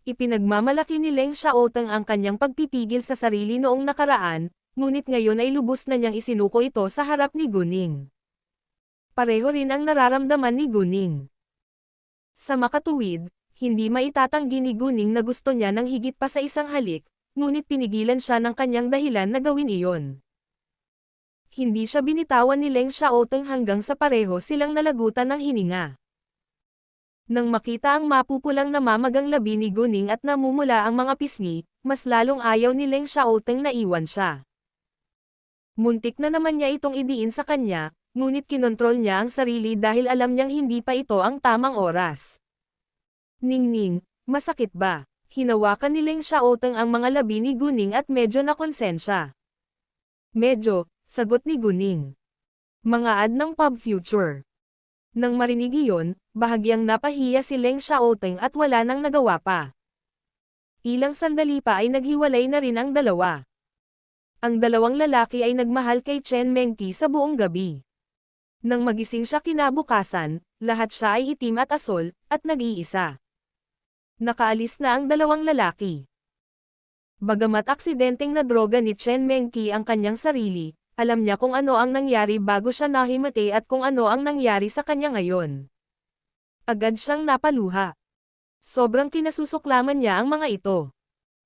S1: Ipinagmamalaki ni Leng Xiaoteng ang kanyang pagpipigil sa sarili noong nakaraan, ngunit ngayon ay lubos na niyang isinuko ito sa harap ni Guning. Pareho rin ang nararamdaman ni Guning. Sa makatuwid, hindi maitatanggi ni Guning na gusto niya ng higit pa sa isang halik, ngunit pinigilan siya ng kanyang dahilan na gawin iyon. Hindi siya binitawan ni Leng Xiaoteng hanggang sa pareho silang nalagutan ng hininga. Nang makita ang mapupulang namamagang labi ni Guning at namumula ang mga pisngi, mas lalong ayaw ni Leng Xiaoteng na iwan siya. Muntik na naman niya itong idiin sa kanya, ngunit kinontrol niya ang sarili dahil alam niyang hindi pa ito ang tamang oras. Ningning, masakit ba? Hinawakan ni Leng Xiaoteng ang mga labi ni Guning at medyo nakonsensya. Medyo, sagot ni Guning. Mga ad ng pub future. Nang marinig iyon, bahagyang napahiya si Leng Xiaoteng at wala nang nagawa pa. Ilang sandali pa ay naghiwalay na rin ang dalawa. Ang dalawang lalaki ay nagmahal kay Chen Mengqi sa buong gabi. Nang magising siya kinabukasan, lahat siya ay itim at asol, at nag-iisa. Nakaalis na ang dalawang lalaki. Bagamat aksidenteng na droga ni Chen Mengqi ang kanyang sarili, alam niya kung ano ang nangyari bago siya nahimate at kung ano ang nangyari sa kanya ngayon. Agad siyang napaluha. Sobrang kinasusuklaman niya ang mga ito.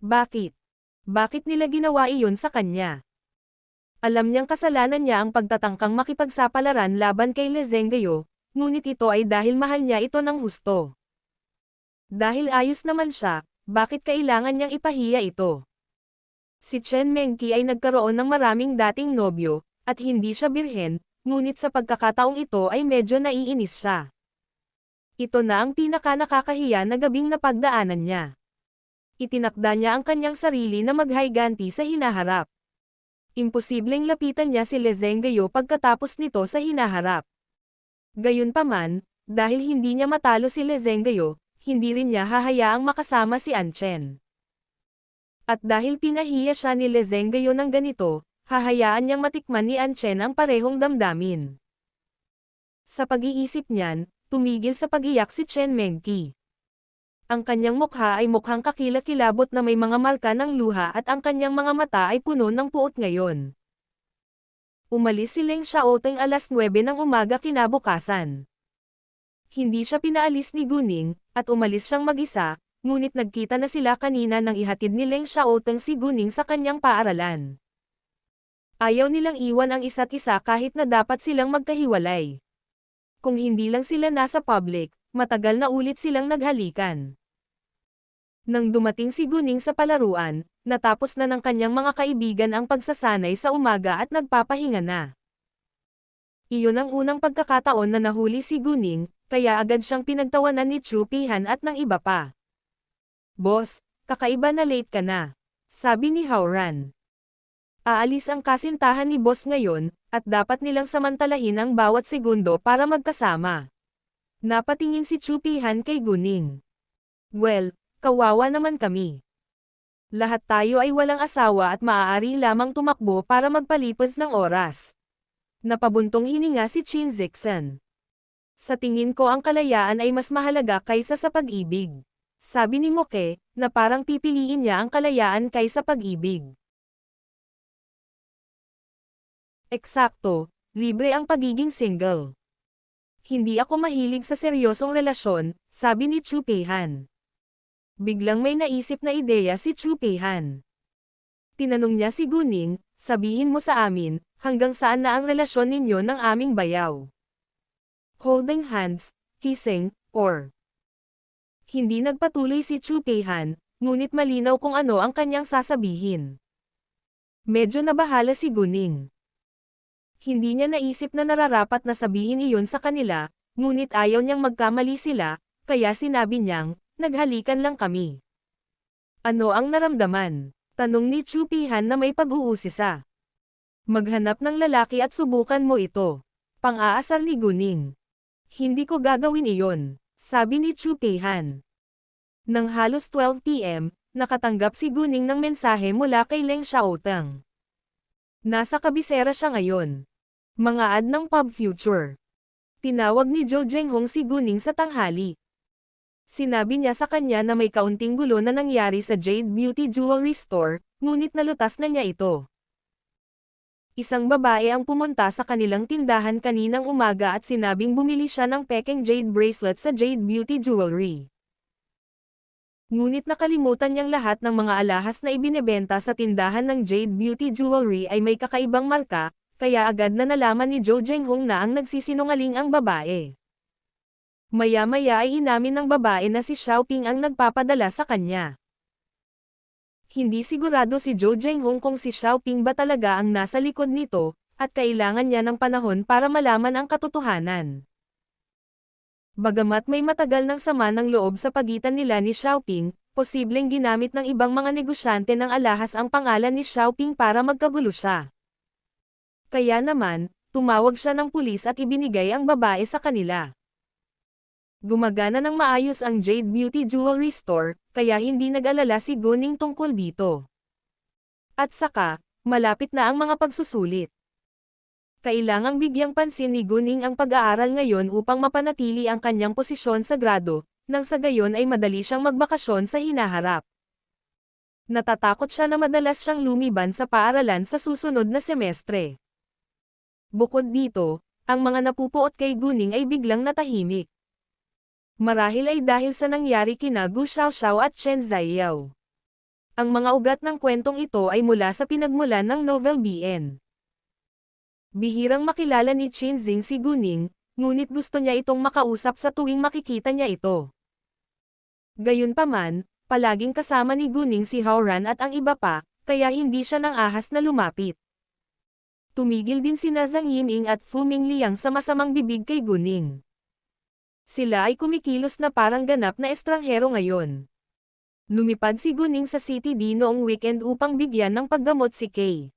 S1: Bakit? Bakit nila ginawa iyon sa kanya? Alam niyang kasalanan niya ang pagtatangkang makipagsapalaran laban kay Le Zhengguo, ngunit ito ay dahil mahal niya ito ng husto. Dahil ayos naman siya, bakit kailangan niyang ipahiya ito? Si Chen Mengqi ay nagkaroon ng maraming dating nobyo, at hindi siya birhen, ngunit sa pagkakataong ito ay medyo naiinis siya. Ito na ang pinaka-nakakahiya na gabing napagdaanan niya. Itinakda niya ang kanyang sarili na maghayganti sa hinaharap. Imposibleng lapitan niya si Le Zhengguo pagkatapos nito sa hinaharap. Gayunpaman, dahil hindi niya matalo si Le Zhengguo, hindi rin niya hahayaang makasama si An Chen. At dahil pinahiya siya ni Le Zhengguo ng ganito, hahayaan niyang matikman ni An Chen ang parehong damdamin. Sa pag-iisip niyan, tumigil sa pag-iyak si Chen Mengqi. Ang kanyang mukha ay mukhang kakilakilabot na may mga marka ng luha at ang kanyang mga mata ay puno ng puot ngayon. Umalis si Leng Xiaoteng alas 9 ng umaga kinabukasan. Hindi siya pinaalis ni Guning, at umalis siyang mag-isa, ngunit nagkita na sila kanina nang ihatid ni Leng Xiaoteng si Guning sa kanyang paaralan. Ayaw nilang iwan ang isa't isa kahit na dapat silang magkahiwalay. kung hindi lang sila nasa public, matagal na ulit silang naghalikan. Nang dumating si Guning sa palaruan, natapos na ng kanyang mga kaibigan ang pagsasanay sa umaga at nagpapahinga na. Iyon ang unang pagkakataon na nahuli si Guning, kaya agad siyang pinagtawanan ni Chu Pihan at ng iba pa. Boss, kakaiba na late ka na, sabi ni Howran. Aalis ang kasintahan ni boss ngayon, at dapat nilang samantalahin ang bawat segundo para magkasama. Napatingin si Chu Pihan kay Guning. Well, kawawa naman kami. Lahat tayo ay walang asawa at maaari lamang tumakbo para magpalipas ng oras. Napabuntong hininga si Chin Zixan. Sa tingin ko ang kalayaan ay mas mahalaga kaysa sa pag-ibig. Sabi ni Moke, na parang pipiliin niya ang kalayaan kaysa pag-ibig. Eksakto, libre ang pagiging single. Hindi ako mahilig sa seryosong relasyon, sabi ni Chu Pihan. Biglang may naisip na ideya si Chu Pihan. Tinanong niya si Guning, sabihin mo sa amin, hanggang saan na ang relasyon ninyo ng aming bayaw? Holding hands, kissing, or... Hindi nagpatuloy si Chu Pihan, ngunit malinaw kung ano ang kanyang sasabihin. Medyo nabahala si Guning. Hindi niya naisip na nararapat na sabihin iyon sa kanila, ngunit ayaw niyang magkamali sila, kaya sinabi niyang, naghalikan lang kami. Ano ang naramdaman? Tanong ni Chu Pihan na may pag-uusisa. Maghanap ng lalaki at subukan mo ito. Pang-aasar ni Guning. Hindi ko gagawin iyon, sabi ni Chu Pihan. Nang halos 12 PM, nakatanggap si Guning ng mensahe mula kay Leng Xiaotang. Nasa kabisera siya ngayon. Mga ad ng Pub Future. Tinawag ni Zhou Zhenghong si Guning sa tanghali. Sinabi niya sa kanya na may kaunting gulo na nangyari sa Jade Beauty Jewelry Store, ngunit nalutas na niya ito. Isang babae ang pumunta sa kanilang tindahan kaninang umaga at sinabing bumili siya ng pekeng jade bracelet sa Jade Beauty Jewelry. Ngunit nakalimutan niyang lahat ng mga alahas na ibinebenta sa tindahan ng Jade Beauty Jewelry ay may kakaibang marka, kaya agad na nalaman ni Zhou Zhenghong na ang nagsisinungaling ang babae. Maya-maya ay inamin ng babae na si Xiaoping ang nagpapadala sa kanya. Hindi sigurado si Zhou Zhenghong kung si Xiaoping ba talaga ang nasa likod nito, at kailangan niya ng panahon para malaman ang katotohanan. Bagamat may matagal ng sama ng loob sa pagitan nila ni Xiaoping, posibleng ginamit ng ibang mga negosyante ng alahas ang pangalan ni Xiaoping para magkagulo siya. Kaya naman, tumawag siya ng pulis at ibinigay ang babae sa kanila. Gumagana ng maayos ang Jade Beauty Jewelry Store, kaya hindi nag-alala si Guning tungkol dito. At saka, malapit na ang mga pagsusulit. Kailangang bigyang pansin ni Guning ang pag-aaral ngayon upang mapanatili ang kanyang posisyon sa grado, nang sa gayon ay madali siyang magbakasyon sa hinaharap. Natatakot siya na madalas siyang lumiban sa paaralan sa susunod na semestre. Bukod dito, ang mga napupuot kay Guning ay biglang natahimik. Marahil ay dahil sa nangyari kina Gu Xiaoxiao at Chen Ziyao. Ang mga ugat ng kwentong ito ay mula sa pinagmulan ng novel BN. Bihirang makilala ni Qin Zing si Guning, ngunit gusto niya itong makausap sa tuwing makikita niya ito. Gayunpaman, palaging kasama ni Guning si Howran at ang iba pa, kaya hindi siya nang ahas na lumapit. Tumigil din sina Zhang Yiming at Fu Mingliang sa masamang bibig kay Guning. Sila ay kumikilos na parang ganap na estranghero ngayon. Lumipad si Guning sa CTD noong weekend upang bigyan ng paggamot si Kay.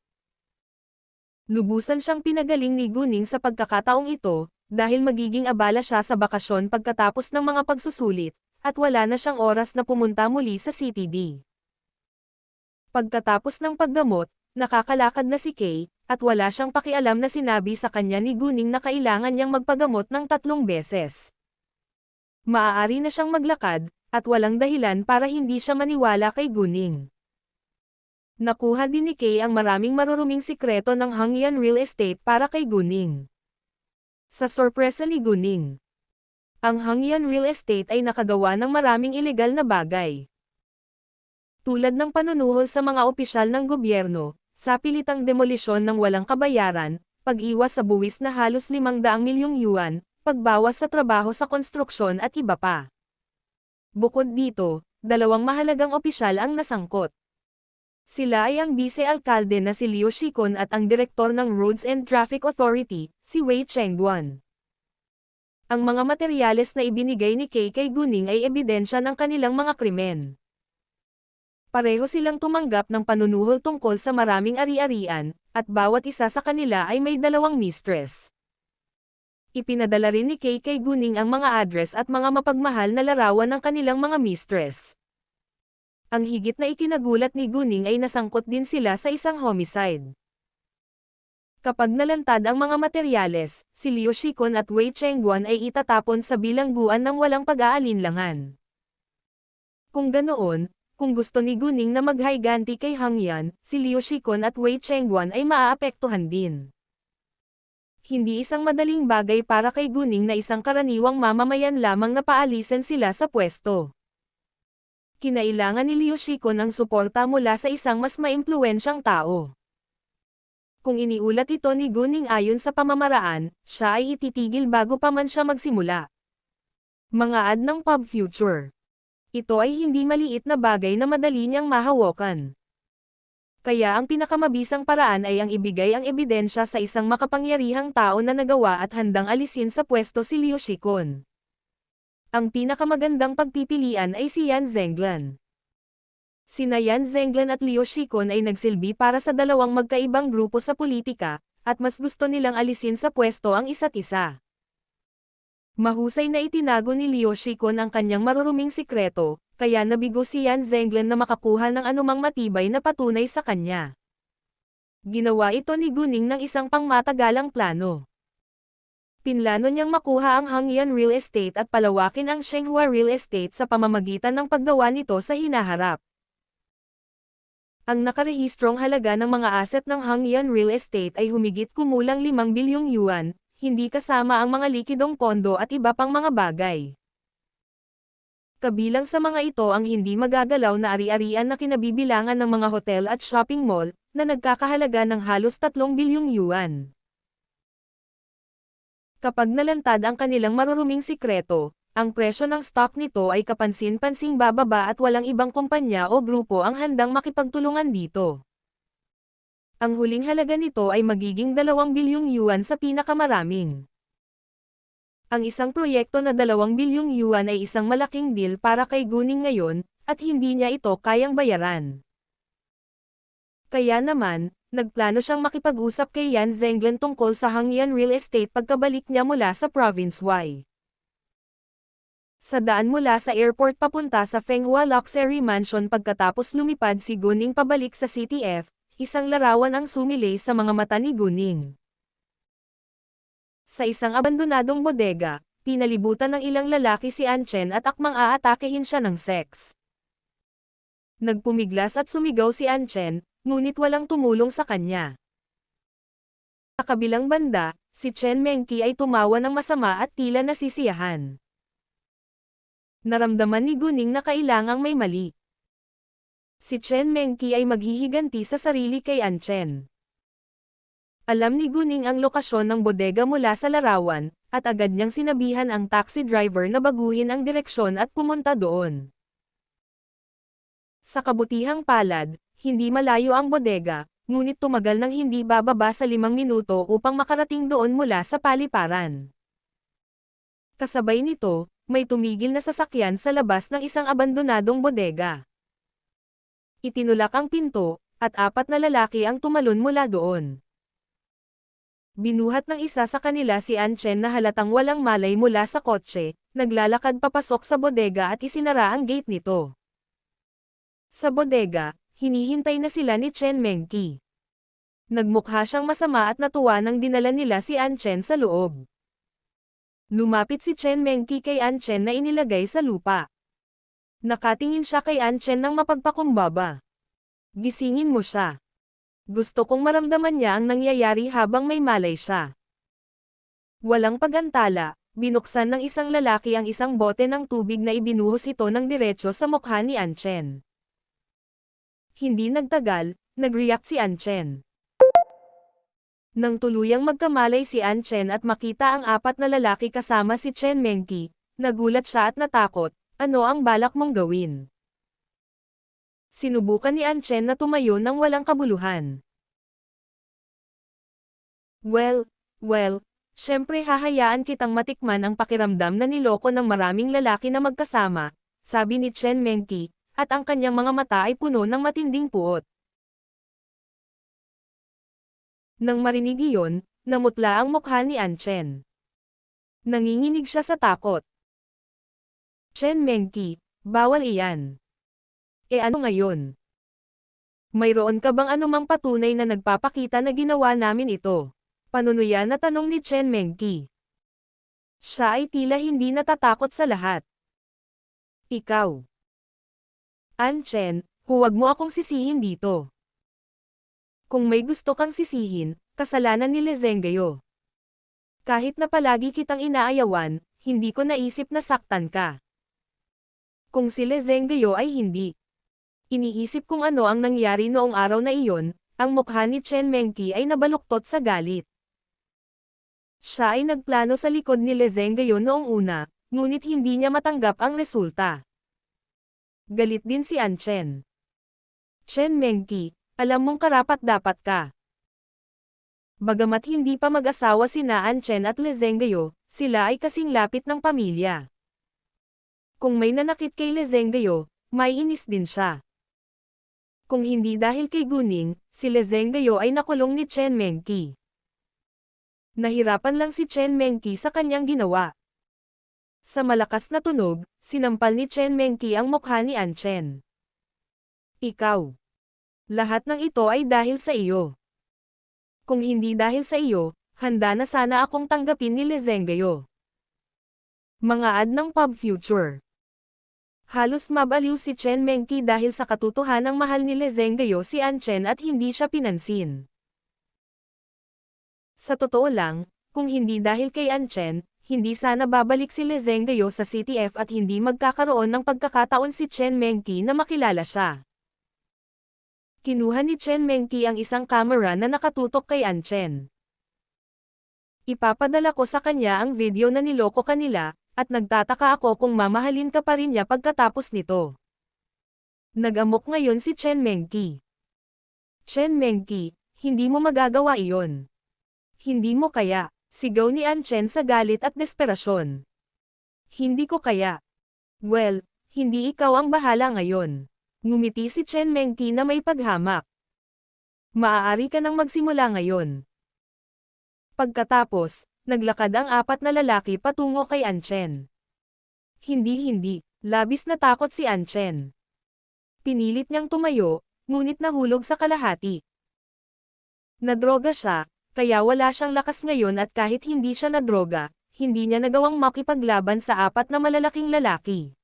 S1: Lubusan siyang pinagaling ni Guning sa pagkakataong ito, dahil magiging abala siya sa bakasyon pagkatapos ng mga pagsusulit, at wala na siyang oras na pumunta muli sa CTD. Pagkatapos ng paggamot, nakakalakad na si Kay, at wala siyang pakialam na sinabi sa kanya ni Guning na kailangan niyang magpagamot ng 3 beses. Maaari na siyang maglakad, at walang dahilan para hindi siya maniwala kay Guning. Nakuha din ni Kay ang maraming maruruming sikreto ng Hangyan Real Estate para kay Guning. Sa sorpresa ni Guning, ang Hangyan Real Estate ay nakagawa ng maraming ilegal na bagay. Tulad ng panunuhol sa mga opisyal ng gobyerno, sapilitang demolisyon ng walang kabayaran, pag-iwas sa buwis na halos 500 milyong yuan, pagbawas sa trabaho sa konstruksyon at iba pa. Bukod dito, dalawang mahalagang opisyal ang nasangkot. Sila ay ang vice-alkalde na si Liu Shikon at ang direktor ng Roads and Traffic Authority, si Wei Chengguan. Ang mga materyales na ibinigay ni Kay kay Guning ay ebidensya ng kanilang mga krimen. Pareho silang tumanggap ng panunuhol tungkol sa maraming ari-arian, at bawat isa sa kanila ay may dalawang mistress. Ipinadala rin ni Kay kay Guning ang mga address at mga mapagmahal na larawan ng kanilang mga mistress. Ang higit na ikinagulat ni Guning ay nasangkot din sila sa isang homicide. Kapag nalantad ang mga materyales, si Liu Shikon at Wei Chengguan ay itatapon sa bilangguan ng walang pag-aalinlangan. Kung ganoon, kung gusto ni Guning na maghayganti kay Hang Yan, si Liu Shikon at Wei Chengguan ay maaapektuhan din. Hindi isang madaling bagay para kay Guning na isang karaniwang mamamayan lamang na paalisin sila sa pwesto. Kinailangan ni Liu Shikon ang suporta mula sa isang mas maimpluwensyang tao. Kung iniulat ito ni Guning ayon sa pamamaraan, siya ay ititigil bago pa man siya magsimula. Mga ad ng Pub Future. Ito ay hindi maliit na bagay na madali niyang mahawakan. Kaya ang pinakamabisang paraan ay ang ibigay ang ebidensya sa isang makapangyarihang tao na nagawa at handang alisin sa pwesto si Liu Shikon. Ang pinakamagandang pagpipilian ay si Yan Zenglan. Sina Yan Zenglan at Liu Shikon ay nagsilbi para sa dalawang magkaibang grupo sa politika, at mas gusto nilang alisin sa pwesto ang isa't isa. Mahusay na itinago ni Liu Shikon ang kanyang maruruming sikreto, kaya nabigo si Yan Zenglan na makakuha ng anumang matibay na patunay sa kanya. Ginawa ito ni Guning ng isang pangmatagalang plano. Pinlano niyang makuha ang Hangyan Real Estate at palawakin ang Shenghua Real Estate sa pamamagitan ng paggawa nito sa hinaharap. Ang nakarehistrong halaga ng mga asset ng Hangyan Real Estate ay humigit kumulang 5 bilyong yuan, hindi kasama ang mga likidong pondo at iba pang mga bagay. Kabilang sa mga ito ang hindi magagalaw na ari-arian na kinabibilangan ng mga hotel at shopping mall, na nagkakahalaga ng halos 3 bilyong yuan. Kapag nalantad ang kanilang maruruming sikreto, ang presyo ng stock nito ay kapansin-pansing bababa at walang ibang kumpanya o grupo ang handang makipagtulungan dito. Ang huling halaga nito ay magiging 2 bilyong yuan sa pinakamaraming. Ang isang proyekto na 2 bilyong yuan ay isang malaking deal para kay Guning ngayon, at hindi niya ito kayang bayaran. Kaya naman, nagplano siyang makipag-usap kay Yan Zenglan tungkol sa Hangyan Real Estate pagkabalik niya mula sa Province Y. Sa daan mula sa airport papunta sa Fenghua Luxury Mansion pagkatapos lumipad si Guning pabalik sa CTF, isang larawan ang sumilay sa mga mata ni Guning. Sa isang abandonadong bodega, pinalibutan ng ilang lalaki si Anchen at akmang aatakehin siya ng sex. Nagpumiglas at sumigaw si Anchen, ngunit walang tumulong sa kanya. Sa kabilang banda, si Chen Mengqi ay tumawa ng masama at tila nasisiyahan. Naramdaman ni Guning na kailangang may mali. Si Chen Mengqi ay maghihiganti sa sarili kay Anchen. Alam ni Guning ang lokasyon ng bodega mula sa larawan, at agad niyang sinabihan ang taxi driver na baguhin ang direksyon at pumunta doon. Sa kabutihang palad, hindi malayo ang bodega, ngunit tumagal ng hindi bababa sa 5 minuto upang makarating doon mula sa paliparan. Kasabay nito, may tumigil na sasakyan sa labas ng isang abandonadong bodega. Itinulak ang pinto, at 4 na lalaki ang tumalon mula doon. Binuhat ng isa sa kanila si Anchen na halatang walang malay mula sa kotse, naglalakad papasok sa bodega at isinara ang gate nito. Sa bodega, hinihintay na sila ni Chen Mengqi. Nagmukha siyang masama at natuwa nang dinala nila si Anchen sa loob. Lumapit si Chen Mengqi kay Anchen na inilagay sa lupa. Nakatingin siya kay Anchen ng mapagpakumbaba. Gisingin mo siya. Gusto kong maramdaman niya ang nangyayari habang may malay siya. Walang pag-antala, binuksan ng isang lalaki ang isang bote ng tubig na ibinuhos ito ng diretso sa mukha ni Anchen. Hindi nagtagal, nag-react si Anchen. Nang tuluyang magkamalay si An Chen at makita ang apat na lalaki kasama si Chen Mengqi, nagulat siya at natakot. Ano ang balak mong gawin? Sinubukan ni An Chen na tumayo nang walang kabuluhan. Well, syempre hahayaan kitang matikman ang pakiramdam na niloko ng maraming lalaki na magkasama, sabi ni Chen Mengqi, at ang kanyang mga mata ay puno ng matinding puot. Nang marinig iyon, namutla ang mukha ni An Chen. Nanginginig siya sa takot. Chen Mengqi, bawal iyan. Ano ngayon? Mayroon ka bang anumang patunay na nagpapakita na ginawa namin ito? Panunuyan na tanong ni Chen Mengqi. Siya ay tila hindi natatakot sa lahat. Ikaw. An Chen, huwag mo akong sisihin dito. Kung may gusto kang sisihin, kasalanan ni Le Zhengguo. Kahit na palagi kitang inaayawan, hindi ko naisip na saktan ka. Kung si Le Zhengguo ay hindi. Iniisip kung ano ang nangyari noong araw na iyon, ang mukha ni Chen Mengqi ay nabaluktot sa galit. Siya ay nagplano sa likod ni Le Zhengguo noong una, ngunit hindi niya matanggap ang resulta. Galit din si An Chen. Chen Mengqi, alam mong karapat-dapat ka. Bagamat hindi pa mag-asawa sina An Chen at Le Zhengguo, sila ay kasing lapit ng pamilya. Kung may nanakit kay Le Zhengguo, may inis din siya. Kung hindi dahil kay Guning, si Le Zhengguo ay nakulong ni Chen Mengqi. Nahirapan lang si Chen Mengqi sa kanyang ginawa. Sa malakas na tunog, sinampal ni Chen Mengqi ang mukha ni An Chen. Ikaw. Lahat ng ito ay dahil sa iyo. Kung hindi dahil sa iyo, handa na sana akong tanggapin ni Le Zhengguo. Mga ad ng Pub Future. Halos mabaliw si Chen Mengqi dahil sa katotohanang mahal ni Le Zhengguo si An Chen at hindi siya pinansin. Sa totoo lang, kung hindi dahil kay An Chen, hindi sana babalik si Le Zhengguo sa CTF at hindi magkakaroon ng pagkakataon si Chen Mengqi na makilala siya. Kinuha ni Chen Mengqi ang isang kamera na nakatutok kay An Chen. Ipapadala ko sa kanya ang video na niloko kanila, at nagtataka ako kung mamahalin ka pa rin niya pagkatapos nito. Nag-amok ngayon si Chen Mengqi. Chen Mengqi, hindi mo magagawa iyon. Hindi mo kaya, sigaw ni An Chen sa galit at desperasyon. Hindi ko kaya. Well, hindi ikaw ang bahala ngayon. Ngumiti si Chen Mengqi na may paghamak. Maaari ka nang magsimula ngayon. Pagkatapos, naglakad ang apat na lalaki patungo kay An Chen. Hindi, labis na takot si An Chen. Pinilit niyang tumayo, ngunit nahulog sa kalahati. Nadroga siya, kaya wala siyang lakas ngayon at kahit hindi siya nadroga, hindi niya nagawang makipaglaban sa apat na malalaking lalaki.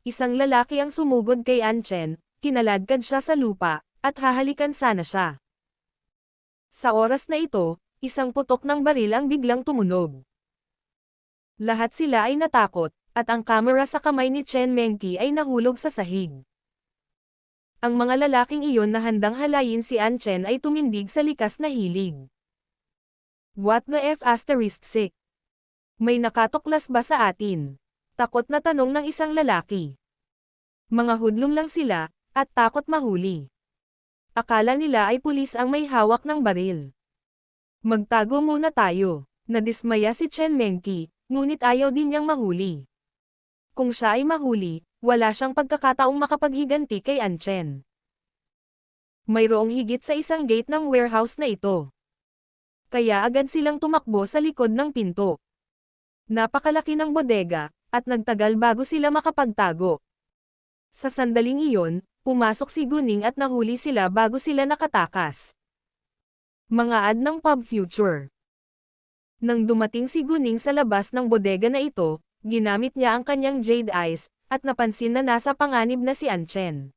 S1: Isang lalaki ang sumugod kay An Chen, kinaladkad siya sa lupa, at hahalikan sana siya. Sa oras na ito, isang putok ng baril ang biglang tumunog. Lahat sila ay natakot, at ang kamera sa kamay ni Chen Mengqi ay nahulog sa sahig. Ang mga lalaking iyon na handang halayin si An Chen ay tumindig sa likas na hilig. What the F***? May nakatuklas ba sa atin? Takot na tanong ng isang lalaki. Mga hudlum lang sila, at takot mahuli. Akala nila ay pulis ang may hawak ng baril. Magtago muna tayo. Nadismaya si Chen Mengqi, ngunit ayaw din niyang mahuli. Kung siya ay mahuli, wala siyang pagkakataong makapaghiganti kay An Chen. Mayroong higit sa isang gate ng warehouse na ito. Kaya agad silang tumakbo sa likod ng pinto. Napakalaki ng bodega, at nagtagal bago sila makapagtago. Sa sandaling iyon, pumasok si Guning at nahuli sila bago sila nakatakas. Mga ad ng Pub Future. Nang dumating si Guning sa labas ng bodega na ito, ginamit niya ang kanyang jade eyes, at napansin na nasa panganib na si An Chen.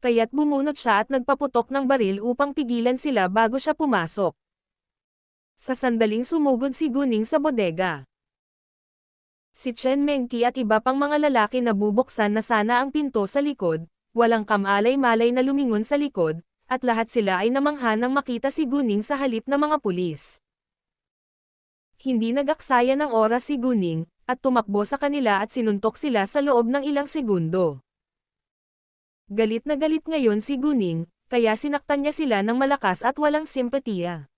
S1: Kaya't bumunot siya at nagpaputok ng baril upang pigilan sila bago siya pumasok. Sa sandaling sumugod si Guning sa bodega. Si Chen Mengqi at iba pang mga lalaki na bubuksan na sana ang pinto sa likod, walang kamalay-malay na lumingon sa likod, at lahat sila ay namangha nang makita si Guning sa halip na mga pulis. Hindi nag-aksaya ng oras si Guning, at tumakbo sa kanila at sinuntok sila sa loob ng ilang segundo. Galit na galit ngayon si Guning, kaya sinaktan niya sila ng malakas at walang simpatiya.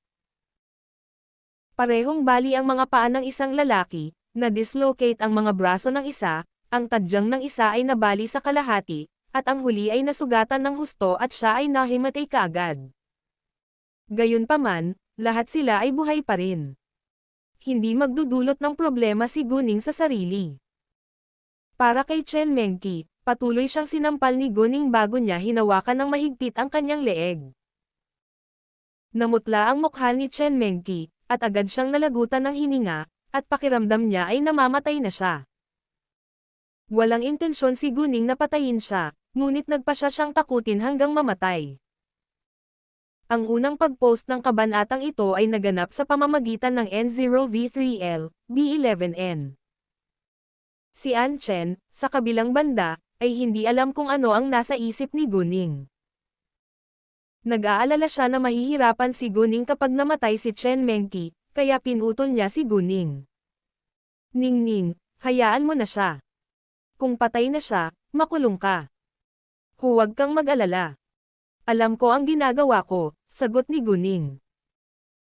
S1: Parehong bali ang mga paa ng isang lalaki, na-dislocate ang mga braso ng isa, ang tadyang ng isa ay nabali sa kalahati, at ang huli ay nasugatan ng husto at siya ay nahimatay kaagad. Gayunpaman, lahat sila ay buhay pa rin. Hindi magdudulot ng problema si Guning sa sarili. Para kay Chen Mengqi, patuloy siyang sinampal ni Guning bago niya hinawakan ng mahigpit ang kanyang leeg. Namutla ang mukha ni Chen Mengqi, at agad siyang nalagutan ng hininga, at pakiramdam niya ay namamatay na siya. Walang intensyon si Guning na patayin siya, ngunit nagpasya siyang takutin hanggang mamatay. Ang unang pag-post ng kabanatang ito ay naganap sa pamamagitan ng N0V3L, B11N. Si An Chen, sa kabilang banda, ay hindi alam kung ano ang nasa isip ni Guning. Nag-aalala siya na mahihirapan si Guning kapag namatay si Chen Mengqi, kaya pinutol niya si Guning. Ningning, hayaan mo na siya. Kung patay na siya, makulong ka. Huwag kang mag-alala. Alam ko ang ginagawa ko, sagot ni Guning.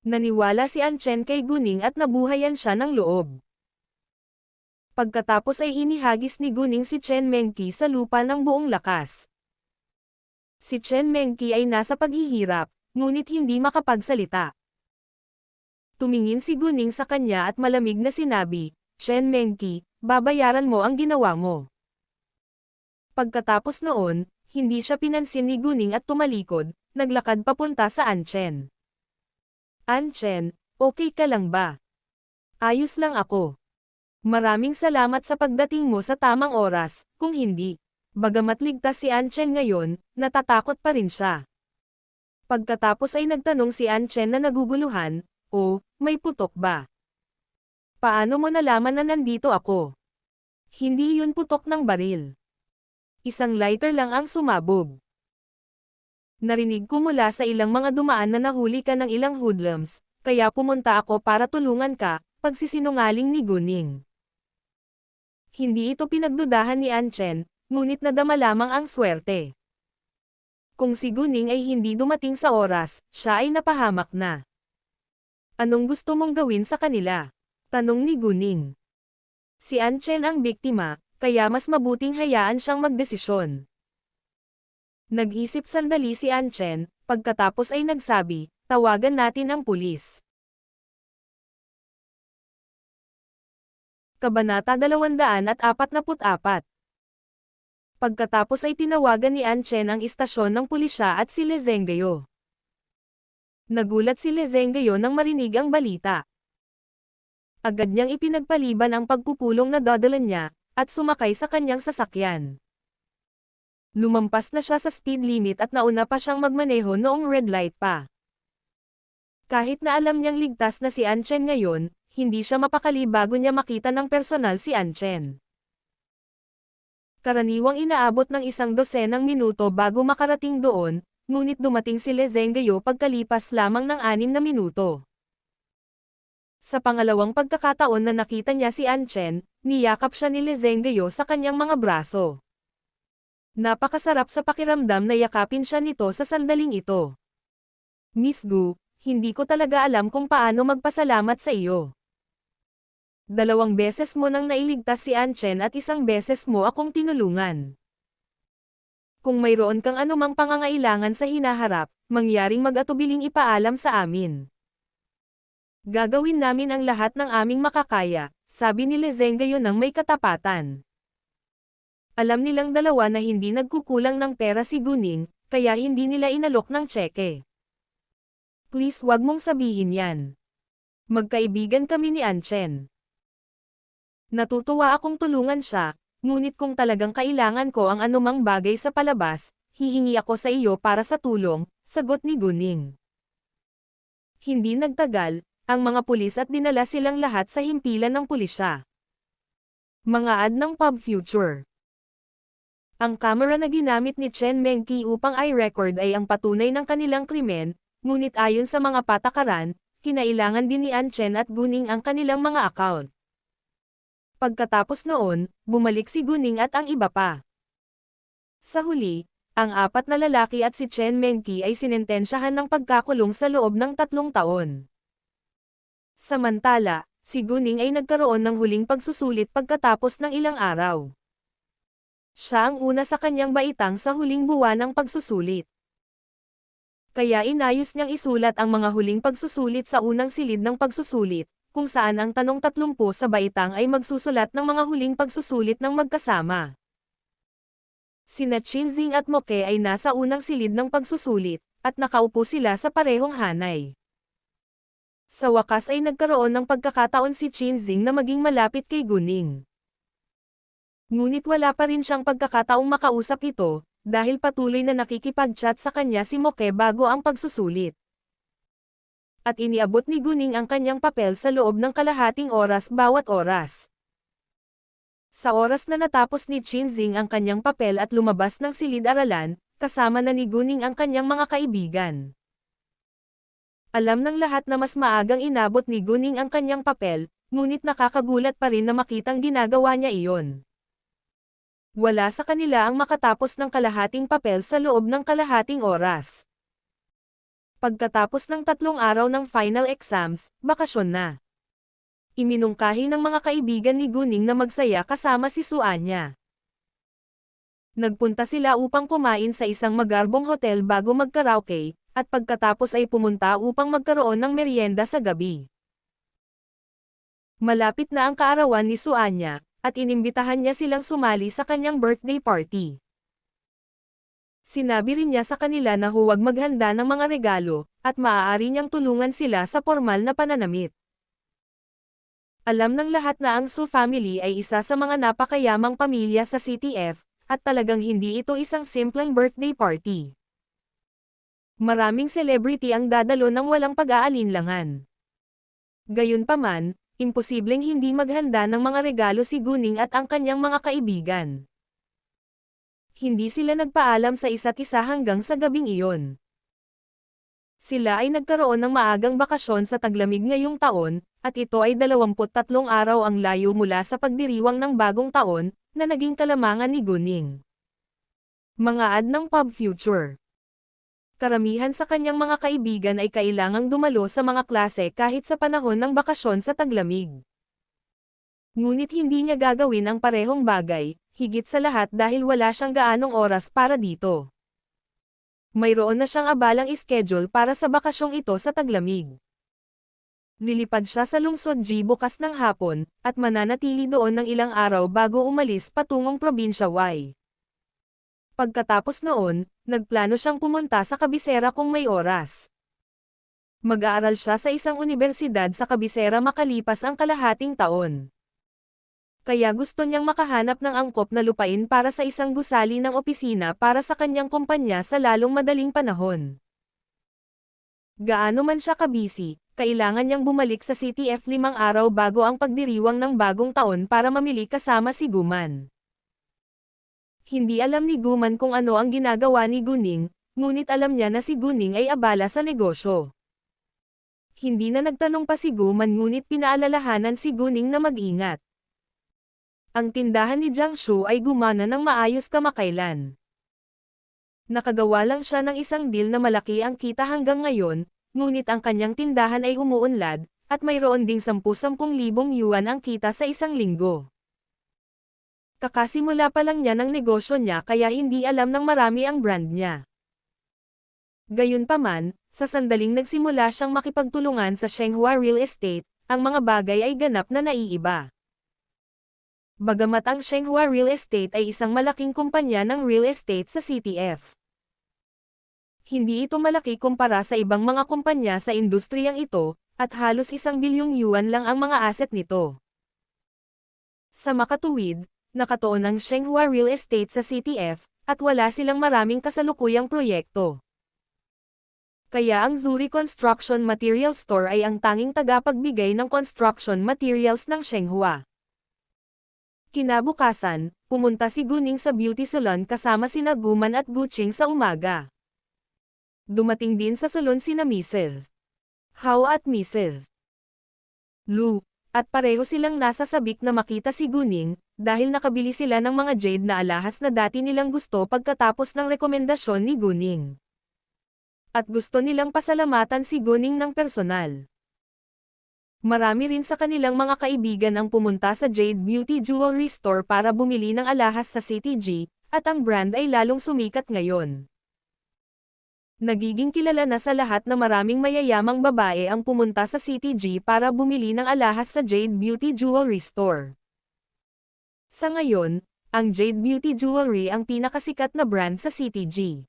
S1: Naniwala si An Chen kay Guning at nabuhayan siya ng loob. Pagkatapos ay hinihagis ni Guning si Chen Mengqi sa lupa ng buong lakas. Si Chen Mengqi ay nasa paghihirap, ngunit hindi makapagsalita. Tumingin si Guning sa kanya at malamig na sinabi, Chen Mengqi, babayaran mo ang ginawa mo. Pagkatapos noon, hindi siya pinansin ni Guning at tumalikod, naglakad papunta sa An Chen. An Chen, okay ka lang ba? Ayos lang ako. Maraming salamat sa pagdating mo sa tamang oras, kung hindi. Bagamat ligtas si An Chen ngayon, natatakot pa rin siya. Pagkatapos ay nagtanong si An Chen na naguguluhan, "Oh, may putok ba? Paano mo nalaman na nandito ako?" Hindi yun putok ng baril. Isang lighter lang ang sumabog. Narinig ko mula sa ilang mga dumaan na nahuli ka ng ilang hoodlums, kaya pumunta ako para tulungan ka, pagsisinungaling ni Guning. Hindi ito pinagdudahan ni An Chen, ngunit nadama lamang ang swerte. Kung si Guning ay hindi dumating sa oras, siya ay napahamak na. Anong gusto mong gawin sa kanila? Tanong ni Guning. Si An Chen ang biktima, kaya mas mabuting hayaan siyang magdesisyon. Nag-isip sandali si An Chen, pagkatapos ay nagsabi, tawagan natin ang pulis. Kabanata 244. Pagkatapos ay tinawagan ni An Chen ang istasyon ng pulisya at si Le Zhengguo. Nagulat si Le Zhengguo nang marinig ang balita. Agad niyang ipinagpaliban ang pagpupulong na dadalan niya, at sumakay sa kanyang sasakyan. Lumampas na siya sa speed limit at nauna pa siyang magmaneho noong red light pa. Kahit na alam niyang ligtas na si An Chen ngayon, hindi siya mapakali bago niya makita ng personal si An Chen. Karaniwang inaabot ng 12 minuto bago makarating doon, ngunit dumating si Le Zhengguo pagkalipas lamang ng 6 na minuto. Sa pangalawang pagkakataon na nakita niya si An Chen, niyakap siya ni Le Zhengguo sa kanyang mga braso. Napakasarap sa pakiramdam na yakapin siya nito sa sandaling ito. Miss Gu, hindi ko talaga alam kung paano magpasalamat sa iyo. 2 beses mo nang nailigtas si An Chen at 1 beses mo akong tinulungan. Kung mayroon kang anumang pangangailangan sa hinaharap, mangyaring mag-atubiling ipaalam sa amin. Gagawin namin ang lahat ng aming makakaya, sabi ni Le Zhengguo nang may katapatan. Alam nilang dalawa na hindi nagkukulang ng pera si Guning, kaya hindi nila inalok ng tseke. Please wag mong sabihin yan. Magkaibigan kami ni An Chen. Natutuwa akong tulungan siya, ngunit kung talagang kailangan ko ang anumang bagay sa palabas, hihingi ako sa iyo para sa tulong, sagot ni Guning. Hindi nagtagal, ang mga pulis at dinala silang lahat sa himpilan ng pulisya. Mga ad ng Pub Future. Ang kamera na ginamit ni Chen Mengqi upang i-record ay ang patunay ng kanilang krimen, ngunit ayon sa mga patakaran, kinailangan din ni An Chen at Guning ang kanilang mga account. Pagkatapos noon, bumalik si Guning at ang iba pa. Sa huli, ang 4 na lalaki at si Chen Mengqi ay sinentensyahan ng pagkakulong sa loob ng 3 taon. Samantala, si Guning ay nagkaroon ng huling pagsusulit pagkatapos ng ilang araw. Siya ang una sa kanyang baitang sa huling buwan ng pagsusulit. Kaya inayos niyang isulat ang mga huling pagsusulit sa unang silid ng pagsusulit, kung saan ang tanong 30 sa baitang ay magsusulat ng mga huling pagsusulit ng magkasama. Sina Qinzing at Moke ay nasa unang silid ng pagsusulit, at nakaupo sila sa parehong hanay. Sa wakas ay nagkaroon ng pagkakataon si Qinzing na maging malapit kay Guning. Ngunit wala pa rin siyang pagkakataong makausap ito, dahil patuloy na nakikipag-chat sa kanya si Moke bago ang pagsusulit. At iniabot ni Guning ang kanyang papel sa loob ng kalahating oras bawat oras. Sa oras na natapos ni Qinzing ang kanyang papel at lumabas ng silid-aralan, kasama na ni Guning ang kanyang mga kaibigan. Alam ng lahat na mas maagang inabot ni Guning ang kanyang papel, ngunit nakakagulat pa rin na makitang ginagawa niya iyon. Wala sa kanila ang makatapos ng kalahating papel sa loob ng kalahating oras. Pagkatapos ng 3 araw ng final exams, bakasyon na. Iminungkahi ng mga kaibigan ni Guning na magsaya kasama si Suanya. Nagpunta sila upang kumain sa isang magarbong hotel bago mag-karaoke, at pagkatapos ay pumunta upang magkaroon ng merienda sa gabi. Malapit na ang kaarawan ni Suanya, at inimbitahan niya silang sumali sa kanyang birthday party. Sinabi rin niya sa kanila na huwag maghanda ng mga regalo, at maaari niyang tulungan sila sa formal na pananamit. Alam ng lahat na ang Su family ay isa sa mga napakayamang pamilya sa CTF, at talagang hindi ito isang simpleng birthday party. Maraming celebrity ang dadalo ng walang pag-aalinlangan. Gayunpaman, imposibleng hindi maghanda ng mga regalo si Guning at ang kanyang mga kaibigan. Hindi sila nagpaalam sa isa't isa hanggang sa gabing iyon. Sila ay nagkaroon ng maagang bakasyon sa taglamig ngayong taon, at ito ay 23 araw ang layo mula sa pagdiriwang ng bagong taon, na naging kalamangan ni Guning. Mga ad ng Pub Future. Karamihan sa kanyang mga kaibigan ay kailangang dumalo sa mga klase kahit sa panahon ng bakasyon sa taglamig. Ngunit hindi niya gagawin ang parehong bagay, higit sa lahat dahil wala siyang gaanong oras para dito. Mayroon na siyang abalang schedule para sa bakasyong ito sa taglamig. Lilipad siya sa lungsod G bukas ng hapon, at mananatili doon ng ilang araw bago umalis patungong probinsya Y. Pagkatapos noon, nagplano siyang pumunta sa kabisera kung may oras. Mag-aaral siya sa isang unibersidad sa kabisera makalipas ang kalahating taon. Kaya gusto niyang makahanap ng angkop na lupain para sa isang gusali ng opisina para sa kanyang kumpanya sa lalong madaling panahon. Gaano man siya kabisi, kailangan niyang bumalik sa CTF 5 araw bago ang pagdiriwang ng bagong taon para mamili kasama si Guman. Hindi alam ni Guman kung ano ang ginagawa ni Guning, ngunit alam niya na si Guning ay abala sa negosyo. Hindi na nagtanong pa si Guman ngunit pinaalalahanan si Guning na mag-ingat. Ang tindahan ni Jiangshu ay gumana ng maayos kamakailan. Nakagawa lang siya ng isang deal na malaki ang kita hanggang ngayon, ngunit ang kanyang tindahan ay umuunlad, at mayroon ding 10,000 yuan ang kita sa isang linggo. Kakasimula pa lang niya ng negosyo niya kaya hindi alam ng marami ang brand niya. Gayunpaman, sa sandaling nagsimula siyang makipagtulungan sa Shenghua Real Estate, ang mga bagay ay ganap na naiiba. Bagamat ang Shenghua Real Estate ay isang malaking kumpanya ng real estate sa CTF. Hindi ito malaki kumpara sa ibang mga kumpanya sa industriyang ito, at halos 1 bilyong yuan lang ang mga asset nito. Sa makatuwid, nakatuon ang Shenghua Real Estate sa CTF, at wala silang maraming kasalukuyang proyekto. Kaya ang Zuri Construction Material Store ay ang tanging tagapagbigay ng construction materials ng Shenghua. Kinabukasan, pumunta si Guning sa beauty salon kasama sina Guman at Guching sa umaga. Dumating din sa salon sina Mrs. Hao at Mrs. Lu, at pareho silang nasa sabik na makita si Guning, dahil nakabili sila ng mga jade na alahas na dati nilang gusto pagkatapos ng rekomendasyon ni Guning. At gusto nilang pasalamatan si Guning ng personal. Marami rin sa kanilang mga kaibigan ang pumunta sa Jade Beauty Jewelry Store para bumili ng alahas sa CTG, at ang brand ay lalong sumikat ngayon. Nagiging kilala na sa lahat na maraming mayayamang babae ang pumunta sa CTG para bumili ng alahas sa Jade Beauty Jewelry Store. Sa ngayon, ang Jade Beauty Jewelry ang pinakasikat na brand sa CTG.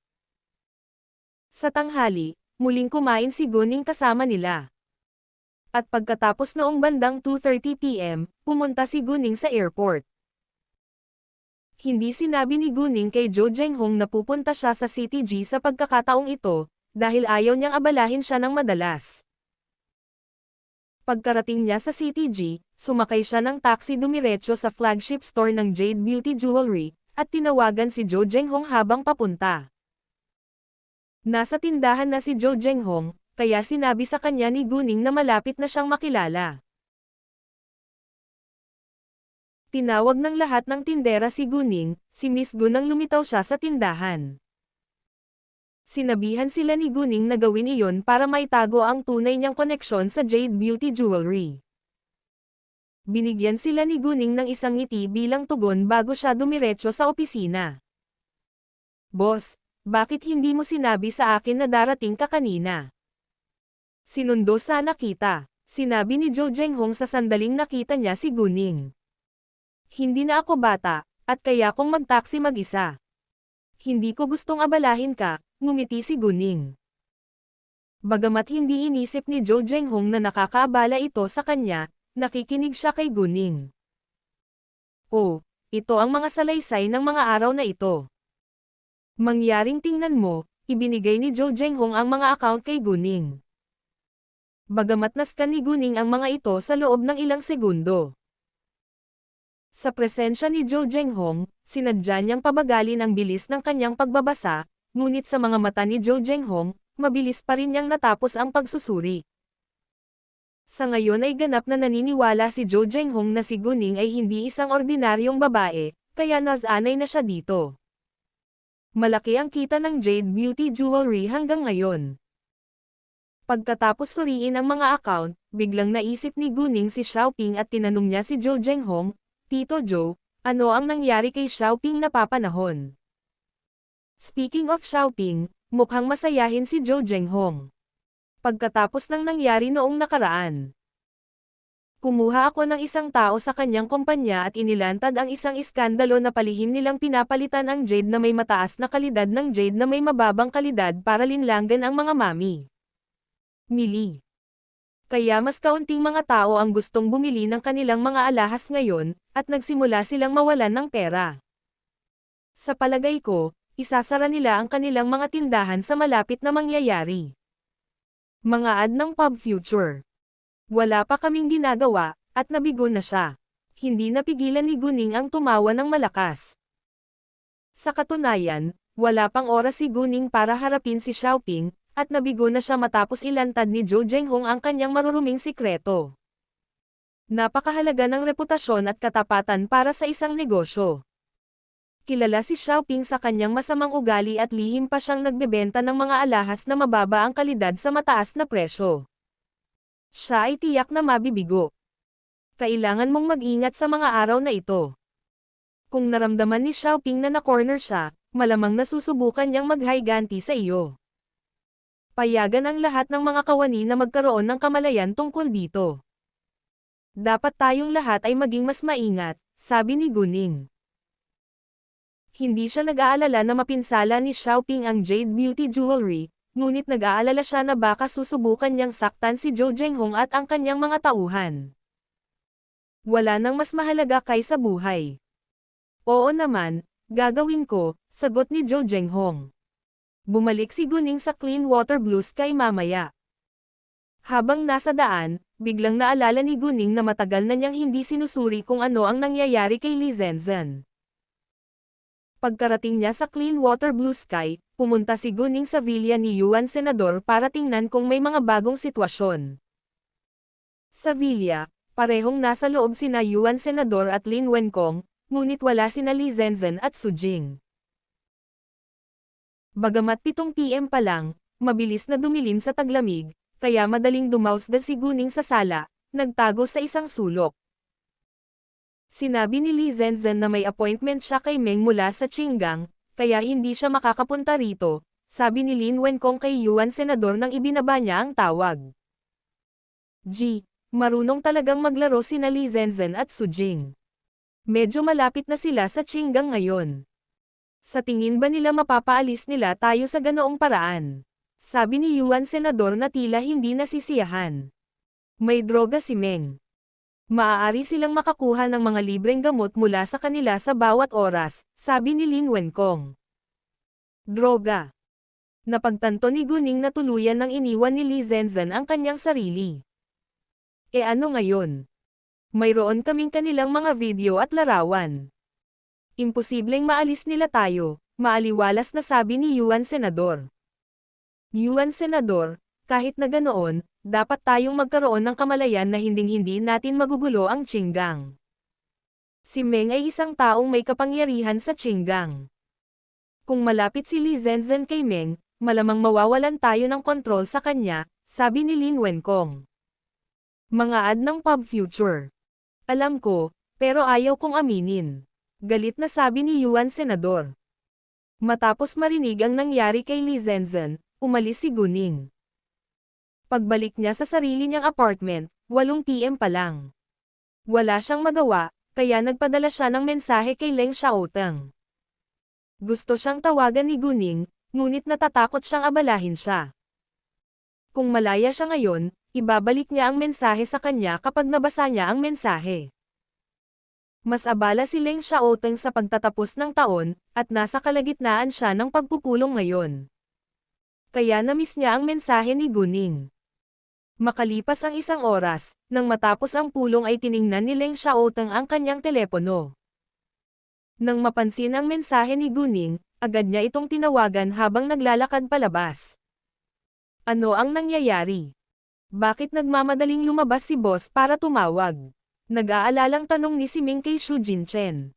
S1: Sa tanghali, muling kumain si Guning kasama nila. At pagkatapos noong bandang 2:30 PM, pumunta si Guning sa airport. Hindi sinabi ni Guning kay Jo Jenghong na pupunta siya sa CTG sa pagkakataong ito, dahil ayaw niyang abalahin siya ng madalas. Pagkarating niya sa CTG, sumakay siya ng taxi dumiretso sa flagship store ng Jade Beauty Jewelry, at tinawagan si Jo Jenghong habang papunta. Nasa tindahan na si Jo Jenghong, kaya sinabi sa kanya ni Guning na malapit na siyang makilala. Tinawag ng lahat ng tindera si Guning, si Miss Gu nang lumitaw siya sa tindahan. Sinabihan sila ni Guning na gawin iyon para maitago ang tunay niyang koneksyon sa Jade Beauty Jewelry. Binigyan sila ni Guning ng isang ngiti bilang tugon bago siya dumiretso sa opisina. "Boss, bakit hindi mo sinabi sa akin na darating ka kanina? Sinundo sana kita," sinabi ni Jo Jenghong sa sandaling nakita niya si Guning. "Hindi na ako bata, at kaya kong mag-taxi mag-isa. Hindi ko gustong abalahin ka," ngumiti si Guning. Bagamat hindi inisip ni Jo Jenghong na nakakaabala ito sa kanya, nakikinig siya kay Guning. "Oh, ito ang mga salaysay ng mga araw na ito. Mangyaring tingnan mo," ibinigay ni Jo Jenghong ang mga account kay Guning. Bagamat nascan ni Guning ang mga ito sa loob ng ilang segundo. Sa presensya ni Jo Jenghong, sinadya niyang pabagalin ang bilis ng kanyang pagbabasa, ngunit sa mga mata ni Jo Jenghong, mabilis pa rin niyang natapos ang pagsusuri. Sa ngayon ay ganap na naniniwala si Jo Jenghong na si Guning ay hindi isang ordinaryong babae, kaya nasanay na siya dito. Malaki ang kita ng Jade Beauty Jewelry hanggang ngayon. Pagkatapos suriin ang mga account, biglang naisip ni Guning si Xiaoping at tinanong niya si Jo Jenghong, "Tito Jo, ano ang nangyari kay Xiaoping napapanahon?" Speaking of Xiaoping, mukhang masayahin si Jo Jenghong. Pagkatapos ng nangyari noong nakaraan, kumuha ako ng isang tao sa kanyang kumpanya at inilantad ang isang iskandalo na palihim nilang pinapalitan ang jade na may mataas na kalidad ng jade na may mababang kalidad para linlangan ang mga mami. Mili. Kaya mas kaunting mga tao ang gustong bumili ng kanilang mga alahas ngayon, at nagsimula silang mawalan ng pera. Sa palagay ko, isasara nila ang kanilang mga tindahan sa malapit na mangyayari. Mga ad ng Pub Future. Wala pa kaming ginagawa, at nabigo na siya. Hindi napigilan ni Guning ang tumawa ng malakas. Sa katunayan, wala pang oras si Guning para harapin si Xiaoping, at nabigo na siya matapos ilantad ni Jo Jenghong ang kanyang maruruming sikreto. Napakahalaga ng reputasyon at katapatan para sa isang negosyo. Kilala si Xiaoping sa kanyang masamang ugali at lihim pa siyang nagbebenta ng mga alahas na mababa ang kalidad sa mataas na presyo. Siya ay tiyak na mabibigo. Kailangan mong mag-ingat sa mga araw na ito. Kung naramdaman ni Xiaoping na na-corner siya, malamang nasusubukan niyang mag-higanti sa iyo. Payagan ang lahat ng mga kawani na magkaroon ng kamalayan tungkol dito. Dapat tayong lahat ay maging mas maingat, sabi ni Guning. Hindi siya nag-aalala na mapinsala ni Xiaoping ang Jade Beauty Jewelry, ngunit nag-aalala siya na baka susubukan niyang saktan si Jo Jenghong at ang kanyang mga tauhan. Wala nang mas mahalaga kaysa buhay. Oo naman, gagawin ko, sagot ni Jo Jenghong. Bumalik si Guning sa Clean Water Blue Sky mamaya. Habang nasa daan, Biglang naalala ni Guning na matagal na niyang hindi sinusuri kung ano ang nangyayari kay Li Zenzan. Pagkarating niya sa Clean Water Blue Sky, pumunta si Guning sa villa ni Yuan Senador para tingnan kung may mga bagong sitwasyon. Sa villa, parehong nasa loob sina Yuan Senador at Lin Wenkong, ngunit wala sina Li Zenzan at Su Jing. Bagamat 7 PM pa lang, mabilis na dumilim sa taglamig, kaya madaling dumausda si Guning sa sala, nagtago sa isang sulok. Sinabi ni Li Zenzan na may appointment siya kay Meng mula sa Qinggang, kaya hindi siya makakapunta rito, sabi ni Lin Wenkong kay Yuan Senador nang ibinaba niya ang tawag. Marunong talagang maglaro sina Li Zenzan at Su Jing. Medyo malapit na sila sa Qinggang ngayon. Sa tingin ba nila mapapaalis nila tayo sa ganoong paraan? Sabi ni Yuan Senador na tila hindi nasisiyahan. May droga si Meng. Maaari silang makakuha ng mga libreng gamot mula sa kanila sa bawat oras, sabi ni Lin Wenkong. Droga. Napagtanto ni Guning na tuluyan nang iniwan ni Li Zenzan ang kanyang sarili. E ano ngayon? Mayroon kaming kanilang mga video at larawan. Imposibleng maalis nila tayo, maaliwalas na sabi ni Yuan Senador. Yuan Senador, kahit na ganoon, dapat tayong magkaroon ng kamalayan na hinding-hindi natin magugulo ang Qinggang. Si Meng ay isang taong may kapangyarihan sa Qinggang. Kung malapit si Li Zenzan kay Meng, malamang mawawalan tayo ng kontrol sa kanya, sabi ni Lin Wenkong. Mga ad ng pub future. Alam ko, pero ayaw kong aminin. Galit na sabi ni Yuan Senador. Matapos marinig ang nangyari kay Li Zenzan, umalis si Guning. Pagbalik niya sa sarili niyang apartment, 8 PM pa lang. Wala siyang magawa, kaya nagpadala siya ng mensahe kay Leng Xiaoteng. Gusto siyang tawagan ni Guning, ngunit natatakot siyang abalahin siya. Kung malaya siya ngayon, ibabalik niya ang mensahe sa kanya kapag nabasa niya ang mensahe. Mas abala si Leng Xiaoteng sa pagtatapos ng taon, at nasa kalagitnaan siya ng pagpupulong ngayon. Kaya na-miss niya ang mensahe ni Guning. Makalipas ang 1 oras, nang matapos ang pulong ay tiningnan ni Leng Xiaoteng ang kanyang telepono. Nang mapansin ang mensahe ni Guning, agad niya itong tinawagan habang naglalakad palabas. Ano ang nangyayari? Bakit nagmamadaling lumabas si boss para tumawag? Nag-aalalang tanong ni si Ming kay Xu Jinchen.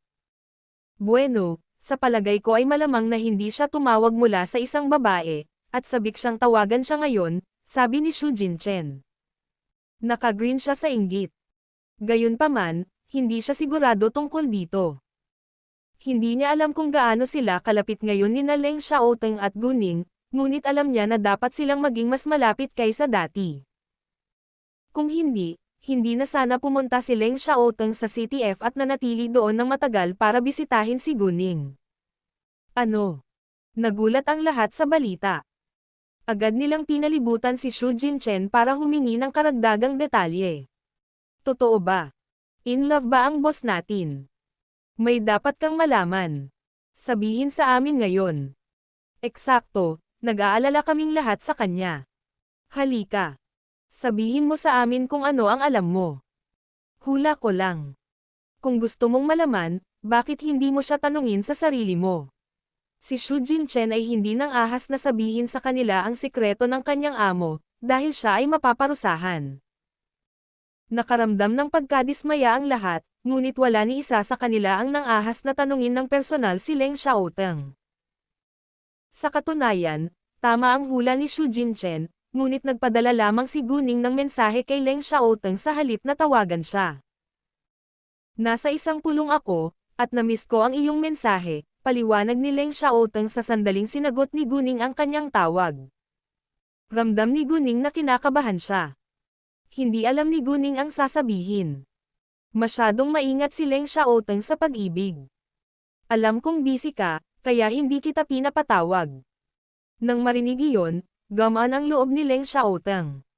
S1: Bueno, sa palagay ko ay malamang na hindi siya tumawag mula sa isang babae, at sabik siyang tawagan siya ngayon, sabi ni Xu Jinchen. Naka-green siya sa inggit. Gayunpaman, hindi siya sigurado tungkol dito. Hindi niya alam kung gaano sila kalapit ngayon ni Leng Xiaoteng at Guning, ngunit alam niya na dapat silang maging mas malapit kaysa dati. Kung hindi na sana pumunta si Leng Xiaoteng sa CTF at nanatili doon ng matagal para bisitahin si Guning. Ano? Nagulat ang lahat sa balita. Agad nilang pinalibutan si Xu Jinchen para humingi ng karagdagang detalye. Totoo ba? In love ba ang boss natin? May dapat kang malaman. Sabihin sa amin ngayon. Eksakto, nag-aalala kaming lahat sa kanya. Halika. Sabihin mo sa amin kung ano ang alam mo. Hula ko lang. Kung gusto mong malaman, bakit hindi mo siya tanungin sa sarili mo? Si Xu Jinchen ay hindi nang ahas na sabihin sa kanila ang sikreto ng kanyang amo, dahil siya ay mapaparusahan. Nakaramdam ng pagkadismaya ang lahat, ngunit wala ni isa sa kanila ang nang ahas na tanungin ng personal si Leng Xiaoteng. Sa katunayan, tama ang hula ni Xu Jinchen, ngunit nagpadala lamang si Guning ng mensahe kay Leng Xiaoteng sa halip na tawagan siya. Nasa isang pulong ako, at na-miss ko ang iyong mensahe, paliwanag ni Leng Xiaoteng sa sandaling sinagot ni Guning ang kanyang tawag. Ramdam ni Guning na kinakabahan siya. Hindi alam ni Guning ang sasabihin. Masyadong maingat si Leng Xiaoteng sa pag-ibig. Alam kong busy ka, kaya hindi kita pinapatawag. Nang marinig iyon, gamaan ang loob ni Leng Xiaoteng.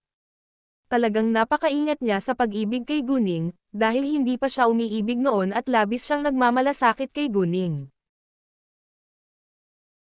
S1: Talagang napakaingat niya sa pag-ibig kay Guning, dahil hindi pa siya umiibig noon at labis siyang nagmamalasakit kay Guning.